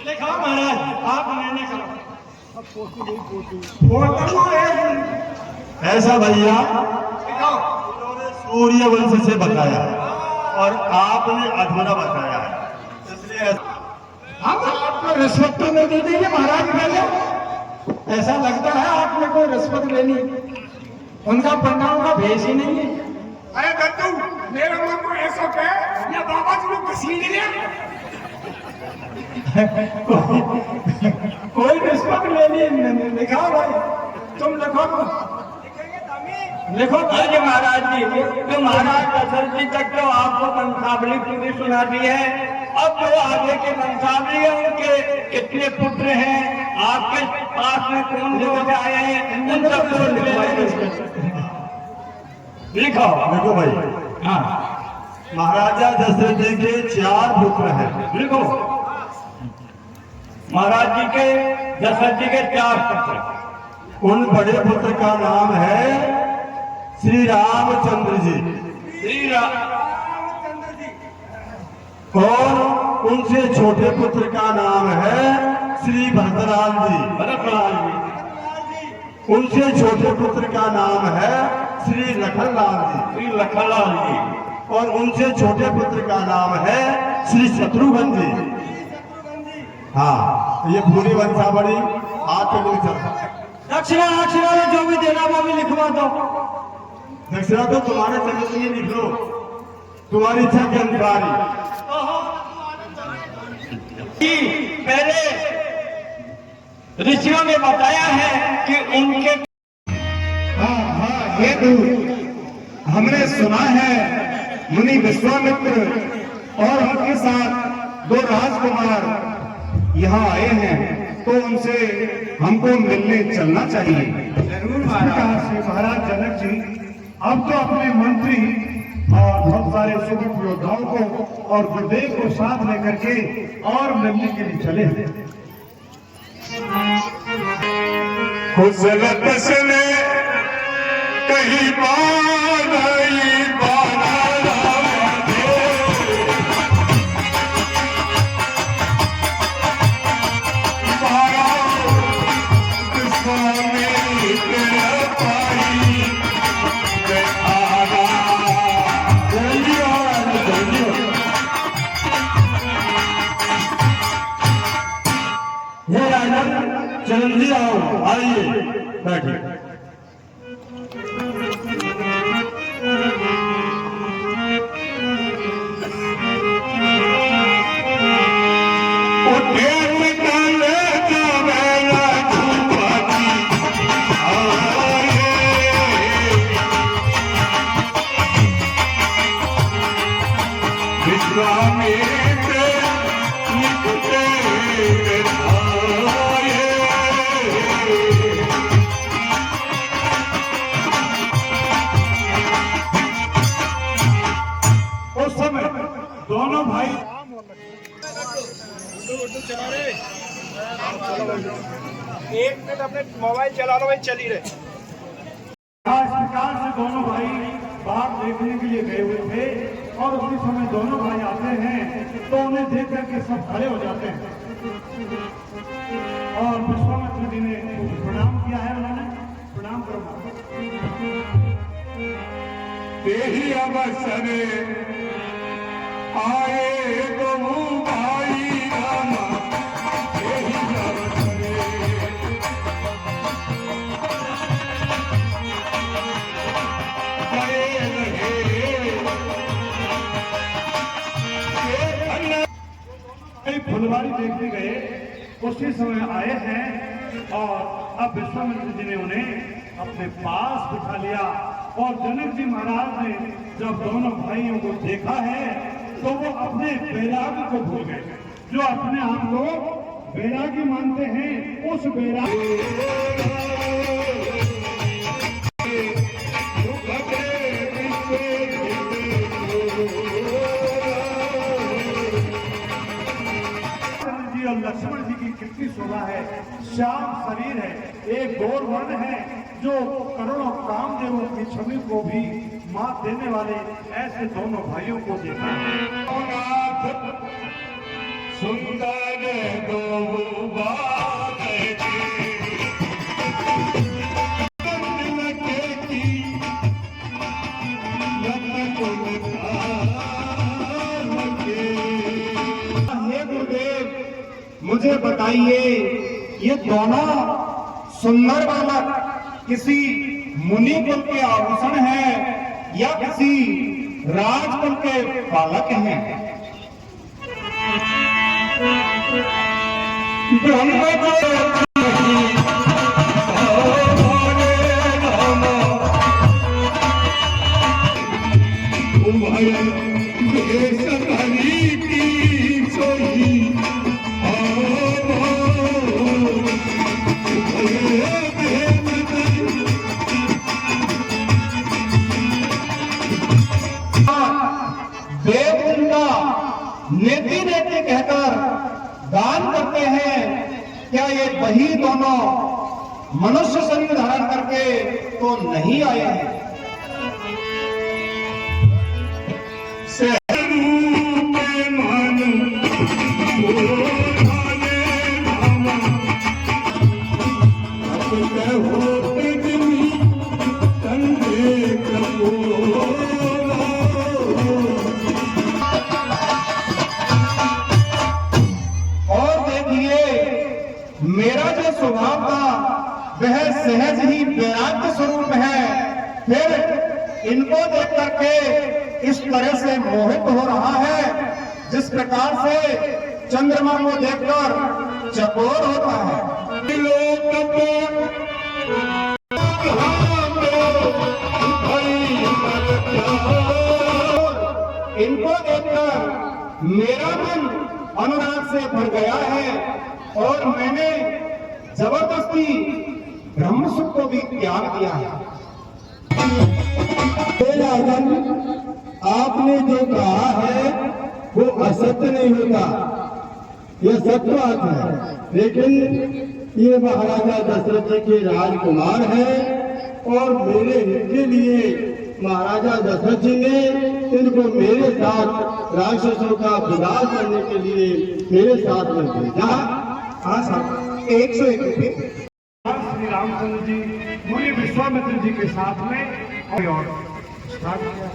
लिखा महाराज, आप मैंने ऐसा भैया सूर्य वंश से बताया और आपने अधूरा बताया, इसलिए हम आपको रिश्वत तो नहीं दे देंगे महाराज। पहले ऐसा लगता है आपने कोई रिश्वत लेनी, उनका पंडाओं का भेष ही नहीं है। अरे दत्तू, मेरे मन को ऐसा कहे, या बाबा जी लोग घसीट लिया। कोई रिश्वत लेनी लिखा भाई, तुम लिखो लिखो। अरे महाराज जी, तो महाराज दशरथ जी तक तो आपको वंशावली पूरी सुना दी है। अब जो आगे के वंशावली है, उनके कितने पुत्र हैं, आपके पास में कौन लोग आए हैं, उन सब को लिखो। देखो भाई, हाँ, महाराजा दशरथ जी के 4 पुत्र हैं। लिखो। महाराज जी के दशरथ जी के 4 पुत्र। उन बड़े पुत्र का नाम है श्री रामचंद्र जी। श्री रामचंद्र जी। और उनसे छोटे पुत्र का नाम है श्री भरतलाल जी। भरतलाल जी। उनसे छोटे पुत्र का नाम है श्री लखनलाल जी। श्री लखनलाल जी। और उनसे छोटे पुत्र का नाम है श्री शत्रुघ्न जी। हाँ, ये पूरी वंशावली आपके लिए चल। दक्षिणा दक्षिणा में जो भी देना वो भी लिखवा दो। दक्षिणा तो तुम्हारे चरण से ही लिख लो, तुम्हारी इच्छा के अनुसार ही। पहले ऋषियों ने बताया है कि उनके हाँ, ये तो हमने सुना है मुनि विश्वामित्र और उनके साथ 2 राजकुमार यहाँ आए हैं, तो उनसे हमको मिलने चलना चाहिए। जरूर महाराज जनक जी अब तो अपने मंत्री और बहुत सारे सुख योद्धाओं को और गुरुदेव को साथ लेकर के और मिलने के लिए चले हैं। खुसलत से कहीं चरण जी आओ, आइए बैठिए। उस समय दोनों भाई एक मिनट अपने मोबाइल चला लो भाई, चल ही रहे। इस प्रकार से दोनों भाई बाग देखने के लिए गए हुए थे और उसी समय दोनों भाई आते हैं तो उन्हें देख करके सब खड़े हो जाते हैं और विश्वामित्र जी ने प्रणाम किया है। उन्होंने प्रणाम करो। यही अवसर आए दोनों भाई रामा, यही अवसर आए कई फुलवारी देखने गए, उसी समय आए हैं और अब विश्वामित्र जी ने उन्हें अपने पास बिठा लिया और जनक जी महाराज ने जब दोनों भाइयों को देखा है तो वो अपने बैरागी को भूल गए। जो अपने आप को बैरागी मानते हैं, उस जी और लक्ष्मण जी की कितनी शोभा है। श्याम शरीर है, एक गौर वर्ण है जो करोड़ों कामदेवों की छवि को भी मात देने वाले ऐसे दोनों भाइयों को देखा है। सुंदर दो बात मुझे बताइए, ये दोनों सुंदर बालक किसी मुनि कुल के आभूषण है या किसी राजकुल के बालक हैं? नेति नेति कहकर दान करते हैं, क्या ये वही दोनों मनुष्य शरीर धारण करके तो नहीं आए हैं? और देखिए मेरा जो स्वभाव था वह सहज ही वैराग्य स्वरूप है, फिर इनको देख करके इस तरह से मोहित हो रहा है जिस प्रकार से चंद्रमा को देखकर चकोर होता है। इनको देखकर मेरा मन अनुराग से भर गया है और मैंने जबरदस्ती ब्रह्म सुख को भी त्याग दिया है। राजन, आपने जो कहा है वो असत्य नहीं होता, यह सत्य बात है, लेकिन ये महाराजा दशरथ जी के राजकुमार हैं और मेरे हित के लिए महाराजा दशरथ जी ने इनको मेरे साथ राक्षसों का विनाश करने के लिए मेरे साथ में भेजा। हाँ साहब, 101 रुपये। श्री रामचंद्र जी मुनि विश्वामित्र जी के साथ में और स्टार्ट किया।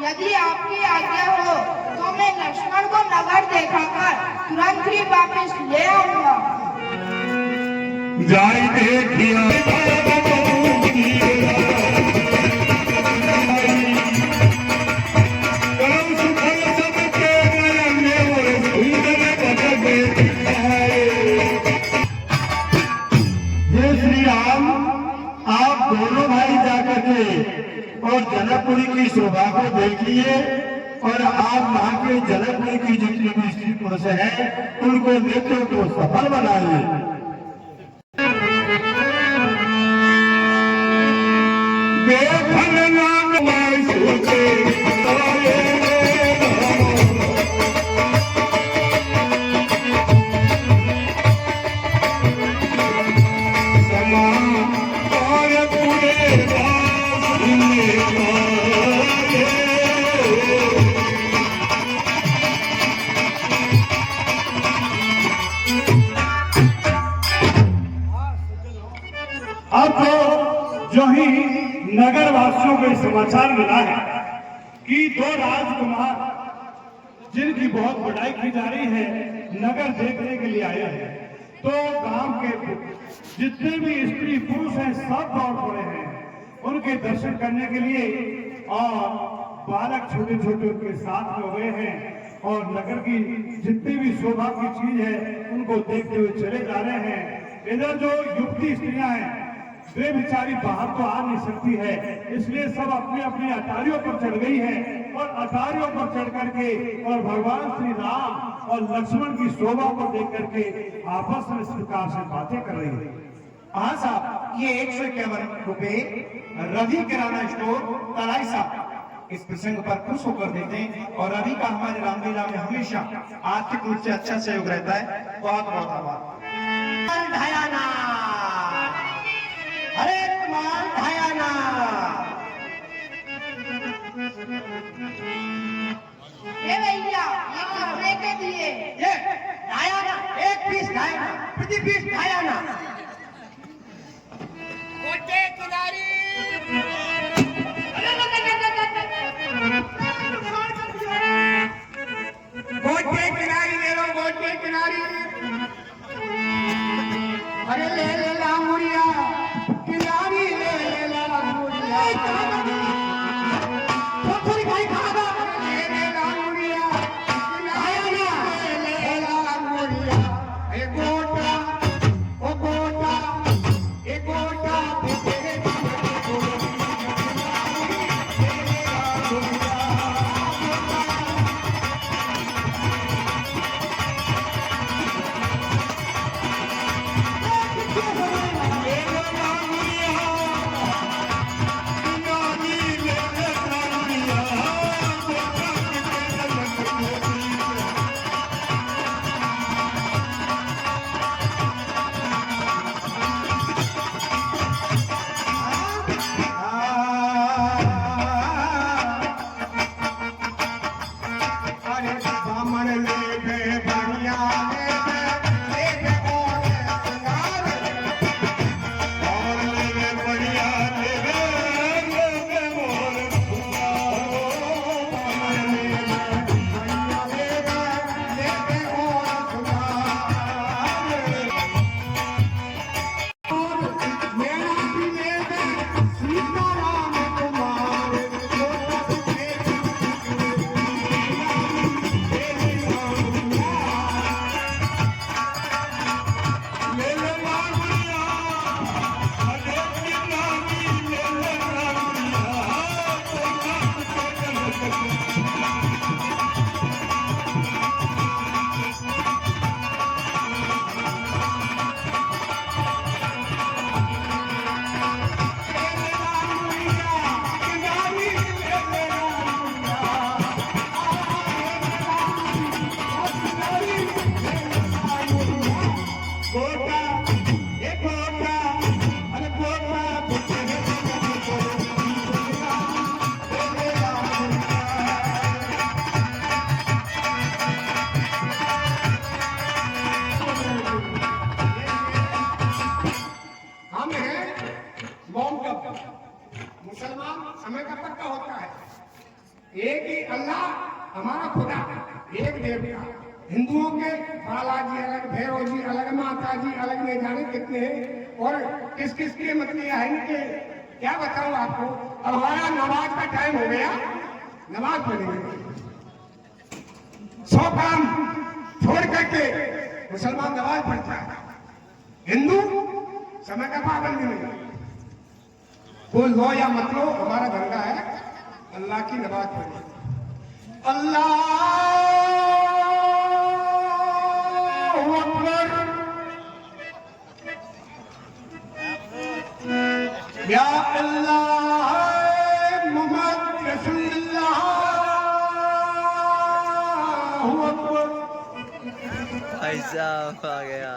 यदि आपकी आज्ञा हो तो मैं लक्ष्मण को नगर दिखाकर तुरंत ही वापस ले आऊंगा। जाय देखिया और जनकपुरी की शोभा को देखिए और आप वहाँ के जनकपुरी की जितनी भी स्त्री पुरुष है उनको नृत्यों को सफल बनाइए। अब तो जो ही नगर वासियों को समाचार मिला है कि दो राजकुमार जिनकी बहुत बड़ाई की जा रही है नगर देखने के लिए आए हैं, तो गांव के जितने भी स्त्री पुरुष हैं सब दौड़ पड़े हैं उनके दर्शन करने के लिए और बालक छोटे छोटे उनके साथ में हुए हैं और नगर की जितनी भी शोभा की चीज है उनको देखते हुए चले जा रहे हैं। इधर जो युवती स्त्रियां हैं वे बेचारी बाहर तो आ नहीं सकती है, इसलिए सब अपनी अपनी अटारियों पर चढ़ गई है और अटारियों पर चढ़ करके और भगवान श्री राम और लक्ष्मण की शोभा को देख करके आपस में इस प्रकार से बातें कर रही है। हाँ साहब, ये 151 रुपए रवि किराना स्टोर तराई साहब इस प्रसंग पर खुश होकर देते हैं और रवि का हमारे रामलीला में हमेशा आर्थिक रूप से अच्छा सहयोग रहता है। बहुत बहुत आभार। अरे कुमार ढायाना, ये भैया ये करने के लिए ये ढायाना, एक पीस ढायाना, प्रति पीस ढायाना। गोटे किनारी गोटे किनारी ले लो, गोटे किनारी। अरे ले ले ला मुड़िया किनारी, ले ले ला मुड़िया थोड़ी भाई खागा, ले ले ला मुड़िया किनारी, ले ले ला मुड़िया। ए गोटा भैरव जी अलग, माता जी अलग, नहीं जाने कितने हैं और किस किस के मतलब है इनके, क्या बताऊं आपको। अब हमारा नमाज का टाइम हो गया, नमाज पढ़ेंगे। 100 काम छोड़ करके मुसलमान नमाज पढ़ता है, हिंदू समय का पाबंदी नहीं। वो लो या मत लो, हमारा धंधा है अल्लाह की नमाज पढ़े। अल्लाह अकबर, या अल्लाह मोहम्मद रसूलुल्लाह अकबर। भाई साहब आ गया।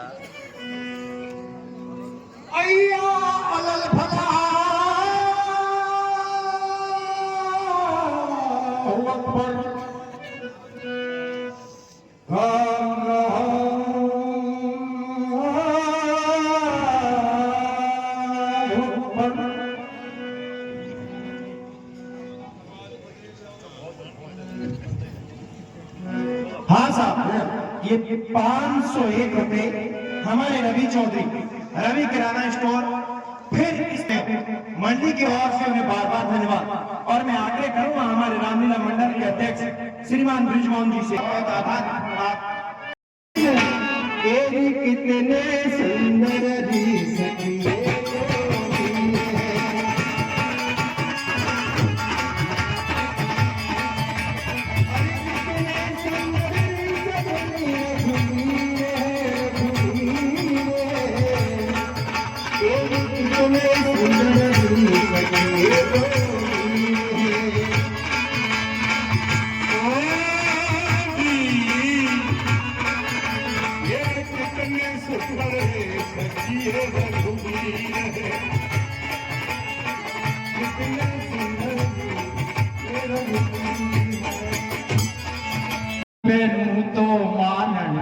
अय्या अलल फलाह अकबर। हाँ साहब, ये 501 रुपए हमारे रवि चौधरी, रवि किराना स्टोर, फिर इस मंडी की ओर से उन्हें बार बार धन्यवाद। और मैं आग्रह करूंगा हमारे रामलीला मंडल के अध्यक्ष श्रीमान ब्रिजमोहन जी से बहुत आभार। कितने सुंदर जी सखिए तो मानन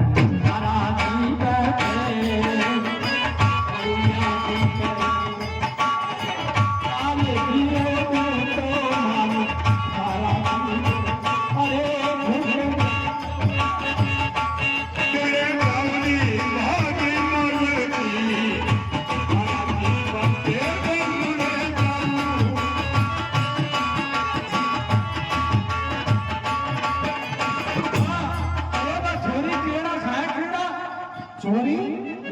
चोरी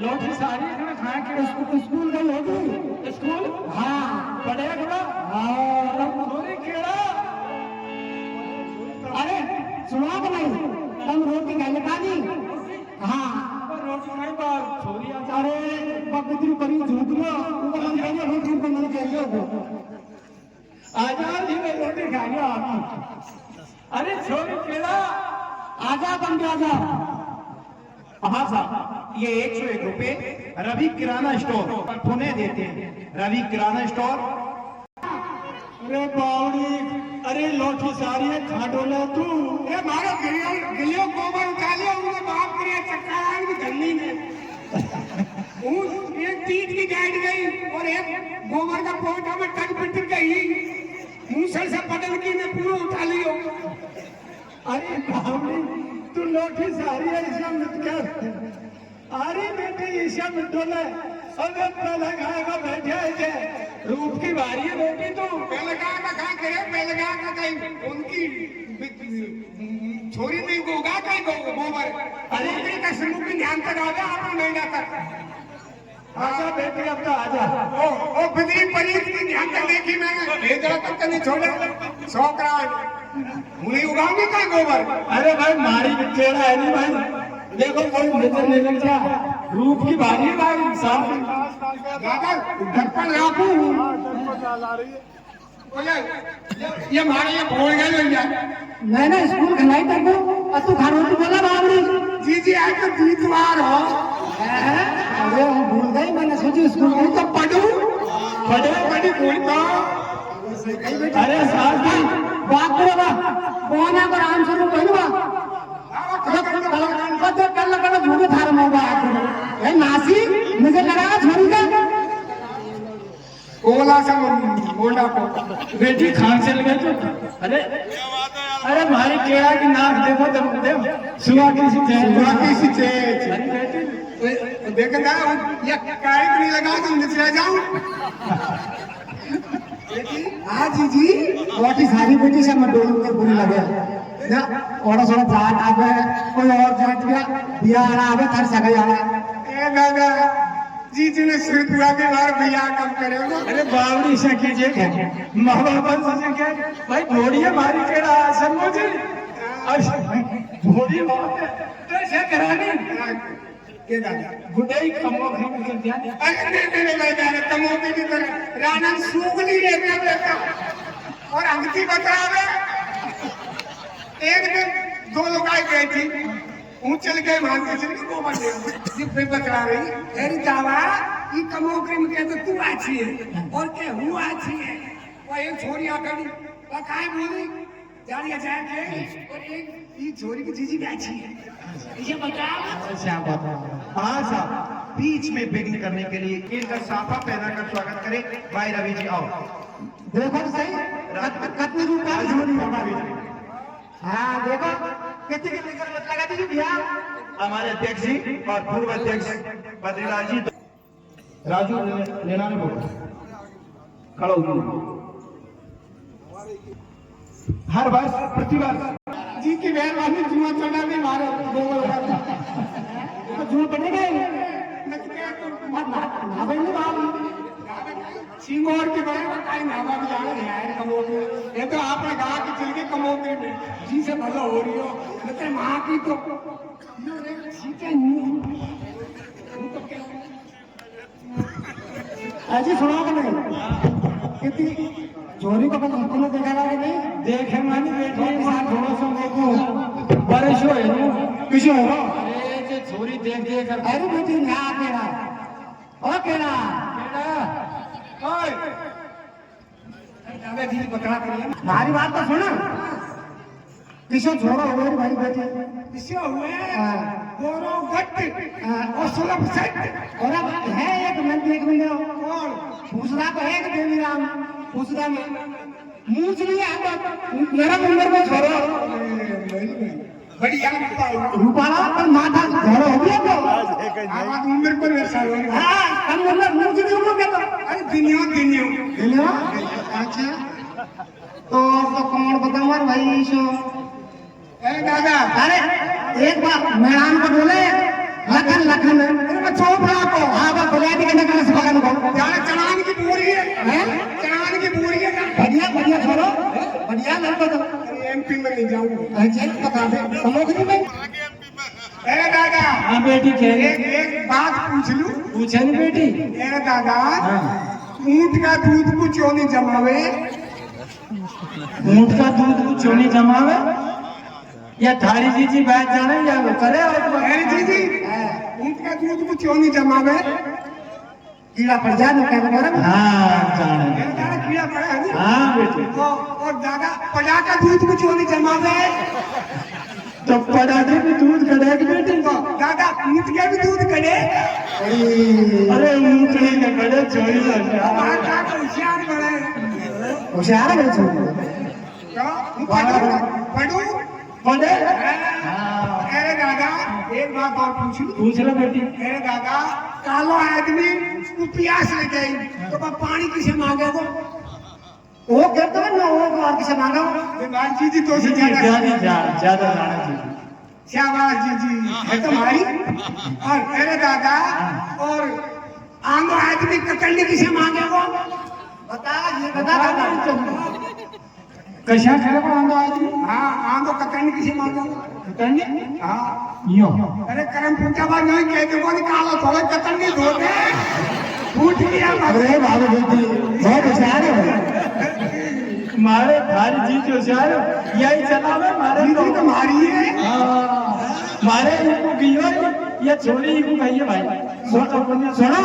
लोटी साड़ी खाए के स्कूल गई होगी। स्कूल हाँ पढ़े थोड़ा। हाँ चोरी केड़ा। अरे सुना तो नहीं, तुम रोटी खाने का नहीं। हाँ रोटी खाई बार चोरी। अरे बकरी बड़ी झूठ लो, ऊपर हम कहने रोटी को मैंने चाहिए हो आजाद जी में रोटी खा लिया आपकी। अरे चोरी केड़ा, आजाद बन गया आजा। हाँ साहब, ये 101 रुपए रवि किराना स्टोर पुणे देते हैं। रवि किराना स्टोर। अरे बावड़ी, अरे लोटी सारी है खाटोला तू। ये मारो गिलियो गोबर उठा लिया, उन्हें बाप के लिए चक्कर आए भी धरनी में। एक तीन की गाइड गई और एक गोबर का पोटा में टक पिट गई, मूसल से बदल की ने पूरा उठा लियो। अरे बावड़ी, तू लोटी सारी है इसका मत कर। अरे बेटे ईशा मिठोले अबे पहले खाएगा बैठे थे, रूप की बारी है बेटी। तो पहले का खा करे, पहले का कहीं उनकी छोरी नहीं गोगा कहीं गोबर। अरे तेरे का समूह की ध्यान तक आ जा, आप नहीं जाता। आजा बेटी अब तो आजा। ओ बिजली परी की ध्यान तक देखी मैंने, भेज रहा तब तक नहीं छोड़े। 100 करोड़ उन्हें उगाओगे का गोबर। अरे भाई मारी चेहरा है नहीं भाई, देखो कोई नजर नहीं लग जा, रूप की बारी है भाई साहब। दर्पण राखू ये मारे ये भोल गए लोग यार। मैंने स्कूल खिलाई तक और तू घर रोटी बोला बाबरी। जी जी आज तो बीतवार हो। अरे हम भूल गए, मैंने सोची स्कूल में तो पढ़ू बड़ी भूल तो। अरे साहब जी बात करो बा कौन है पर आंसर में कहलू बा कल झूठे थार होगा नासी मुझे लगा छोड़ी का कोला से बोला को बेटी खान चल गए तो। अरे भाई केड़ा की नाक देखो तो सुहा की सी बेटी तो देखा ये कारिक नहीं लगा तो निचला जाऊं। हाँ जी वाटी सारी बेटी से मैं डोलू के बुरी लगे ना और थोड़ा जाट आवे कोई और जाट बिया आना आवे थार सगाई आना ए दादा जी ने सिर पुरा के बार भैया कम करेगा। अरे बावड़ी से कीजिए क्या माँ बाप से क्या भाई घोड़ी है मारी केड़ा समझो जी घोड़ी बहुत है तो ऐसा कराने के दादा गुडाई कमो खरीद कर दिया अरे नहीं भाई दादा कमो के नहीं कर राणा सूगली लेके बेटा और अंगठी बतरावे। एक दिन दो लोग आई गई थी चल गए मान के चल को बन गए फिर बतरा रही अरे दावा ये कमो के में कहते तू अच्छी है और के हूँ अच्छी है वो एक छोरी आकर वो काय बोली जानिए जाए के और एक ये छोरी की जीजी भी अच्छी है ये बता। अच्छा बता हाँ साहब बीच में विघ्न करने के लिए इनका साफा पहना कर स्वागत करें। भाई रवि जी आओ। देखो तो सही कितने रुपए झोली हमारी हाँ देखो कितने कितने कर मत लगा दीजिए भैया हमारे अध्यक्ष जी और पूर्व अध्यक्ष बद्रीलाल जी राजू लेना नहीं बोल खड़ा हो। हर वर्ष प्रतिवर्ष जी की मेहरबानी जुआ चढ़ा भी मारे दो तो झूठ बनेगा सिंगोर के बड़े बताई नावा भी जाने है कमो ये तो आपने कहा कि चल के कमो में जी से भला हो रही हो मतलब माँ की तो सीटे ऐसी सुनो कि नहीं कितनी चोरी को अपन अपने देखा लगे नहीं देखे मानी बेटे मां थोड़ा सा देखो बारिश हो किसी हो अरे जे चोरी देख देख कर अरे बेटी ना केड़ा ओ केड़ा ओए अबे जी बता करिए हमारी बात तो सुनो किसी छोड़ा हुए भाई बेटे किसे हुए गोरो गट और सुलभ सेट और अब है एक मिनट कौन पूछना तो है कि देवी राम पूछना में मूछ नहीं आता मेरा नंबर में छोड़ो बढ़िया रूपाला पर माथा घर हो गया तो आवाज उम्र पर वैसा हो हाँ हम मतलब मूछ नहीं उम्र के तो अरे दुनिया अच्छा तो कौन बता मार भाई सो अरे दादा अरे एक बार मैदान को बोले लखन अरे मैं चौपड़ा को हाँ बस बोले थी कि नकल से पकड़ को जाने चलान की पूरी है चलान की पूरी है बढ़िया छोड़ो बढ़िया लड़को तो एमपी में नहीं जाऊंगा अच्छा बता दे समोगरी में अरे दादा हाँ बेटी कह एक बात पूछ लूं पूछे नहीं बेटी अरे दादा ऊंट का दूध को क्यों नहीं जमावे ऊंट का दूध को चोनी जमावे या थारी जी बैठ जाने या वो करे और अरे जी ऊंट का दूध को क्यों नहीं जमावे कीड़ा पड़ जाए ना क्या बोला हाँ जाने अरे दादा कीड़ा पड़ा है हाँ बेटी और दादा पड़ा का दूध को क्यों नहीं जमावे तो पराठे भी दूध कड़ेगी बेटी तो दादा ऊंट का भी दूध कड़े अरे ऊँटनी का कड़े चोरी बाहर का होशियार बड़े होशियार है छोरी पढ़ू पढ़े अरे दादा एक बात और पूछू पूछ लो बेटी अरे दादा कालो आदमी को प्यास लग गई तो पानी किसे मांगे वो कहते हैं ना वो और किसे मांगा बीमार जी तो से ज्यादा जाना चाहिए शाबाश जी है तुम्हारी और अरे दादा और आंगो आदमी कतरनी किसे मांगे वो बता कशा करे को आंगो आदमी हाँ आंगो कतरनी किसे मांगे कतरनी हाँ यो अरे करम पूछा बात नहीं कहते को निकालो थोड़े कतरनी धोते फूट गया अरे बाबू बेटी बहुत होशियार है मारे थारी जीत होशियार यही चलावे मारे दीदी तुम्हारी है मारे इनको गियो या छोरी इनको कहिए भाई सुनो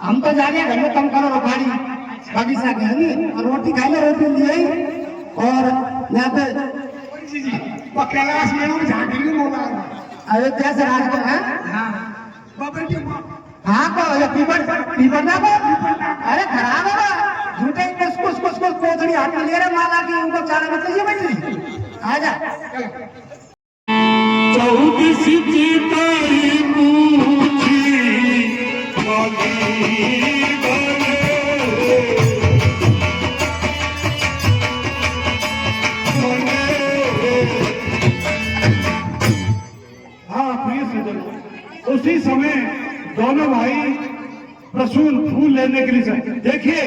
हम तो जा रहे हैं घर में कम करो रोखाड़ी बाकी सा घर और रोटी खा ले रोटी लिए और यहाँ पे वो कैलाश में झांकी नहीं बोला अयोध्या से राज को है हाँ बाबा जी हाँ को या पीपर ना को अरे खराब है झूठे कुछ कोथड़ी हाथ में ले रहे माला की उनको चारा में चाहिए बैठ आजा चौबीस चिताई पूछी उसी समय दोनों भाई प्रसून फूल लेने के लिए जाए। देखिए,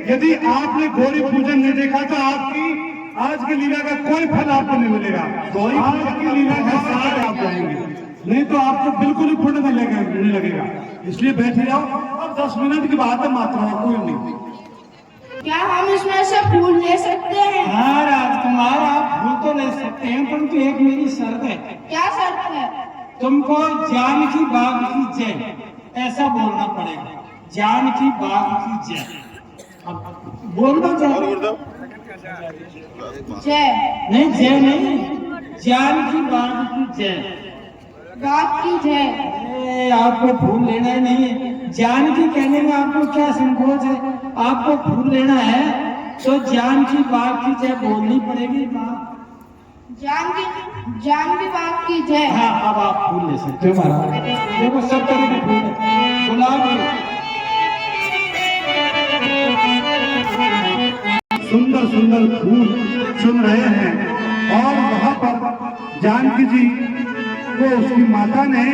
यदि आपने गौरी पूजन नहीं देखा तो आपकी आज की लीला का कोई फल आपको नहीं मिलेगा। आज की लीला का साथ आप करेंगे, नहीं तो आपको बिल्कुल ही पुण्य नहीं लगेगा। इसलिए बैठे जाओ, अब 10 मिनट की बात है मात्र, और कोई नहीं। क्या हम इसमें से फूल ले सकते हैं? हाँ राजकुमार, आप फूल तो ले सकते हैं, परंतु एक मेरी शर्त है। क्या शर्त है? तुमको जानकी बाग की जय ऐसा बोलना पड़ेगा। जानकी बाग की जय। अब बोलना चाहिए। जय नहीं, जय नहीं, जानकी बाग की जय। बाग की जय। अरे, आपको फूल लेना ही नहीं है। जानकी कहने में आपको क्या संकोच है? आपको फूल लेना है तो जानकी बाग की जय बोलनी पड़ेगी। जानकी बाग की जय। हाँ, अब आप फूल ले सकते हो महाराज। देखो सब तरह के फूल है, गुलाब सुंदर सुंदर फूल चुन रहे हैं और वहां पर जानकी जी को उसकी माता ने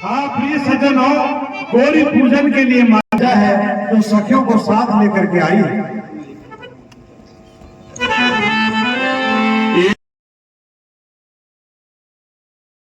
आप प्रिय सज्जन हो, गौरी पूजन के लिए माता है जो सखियों को साथ लेकर के आई है।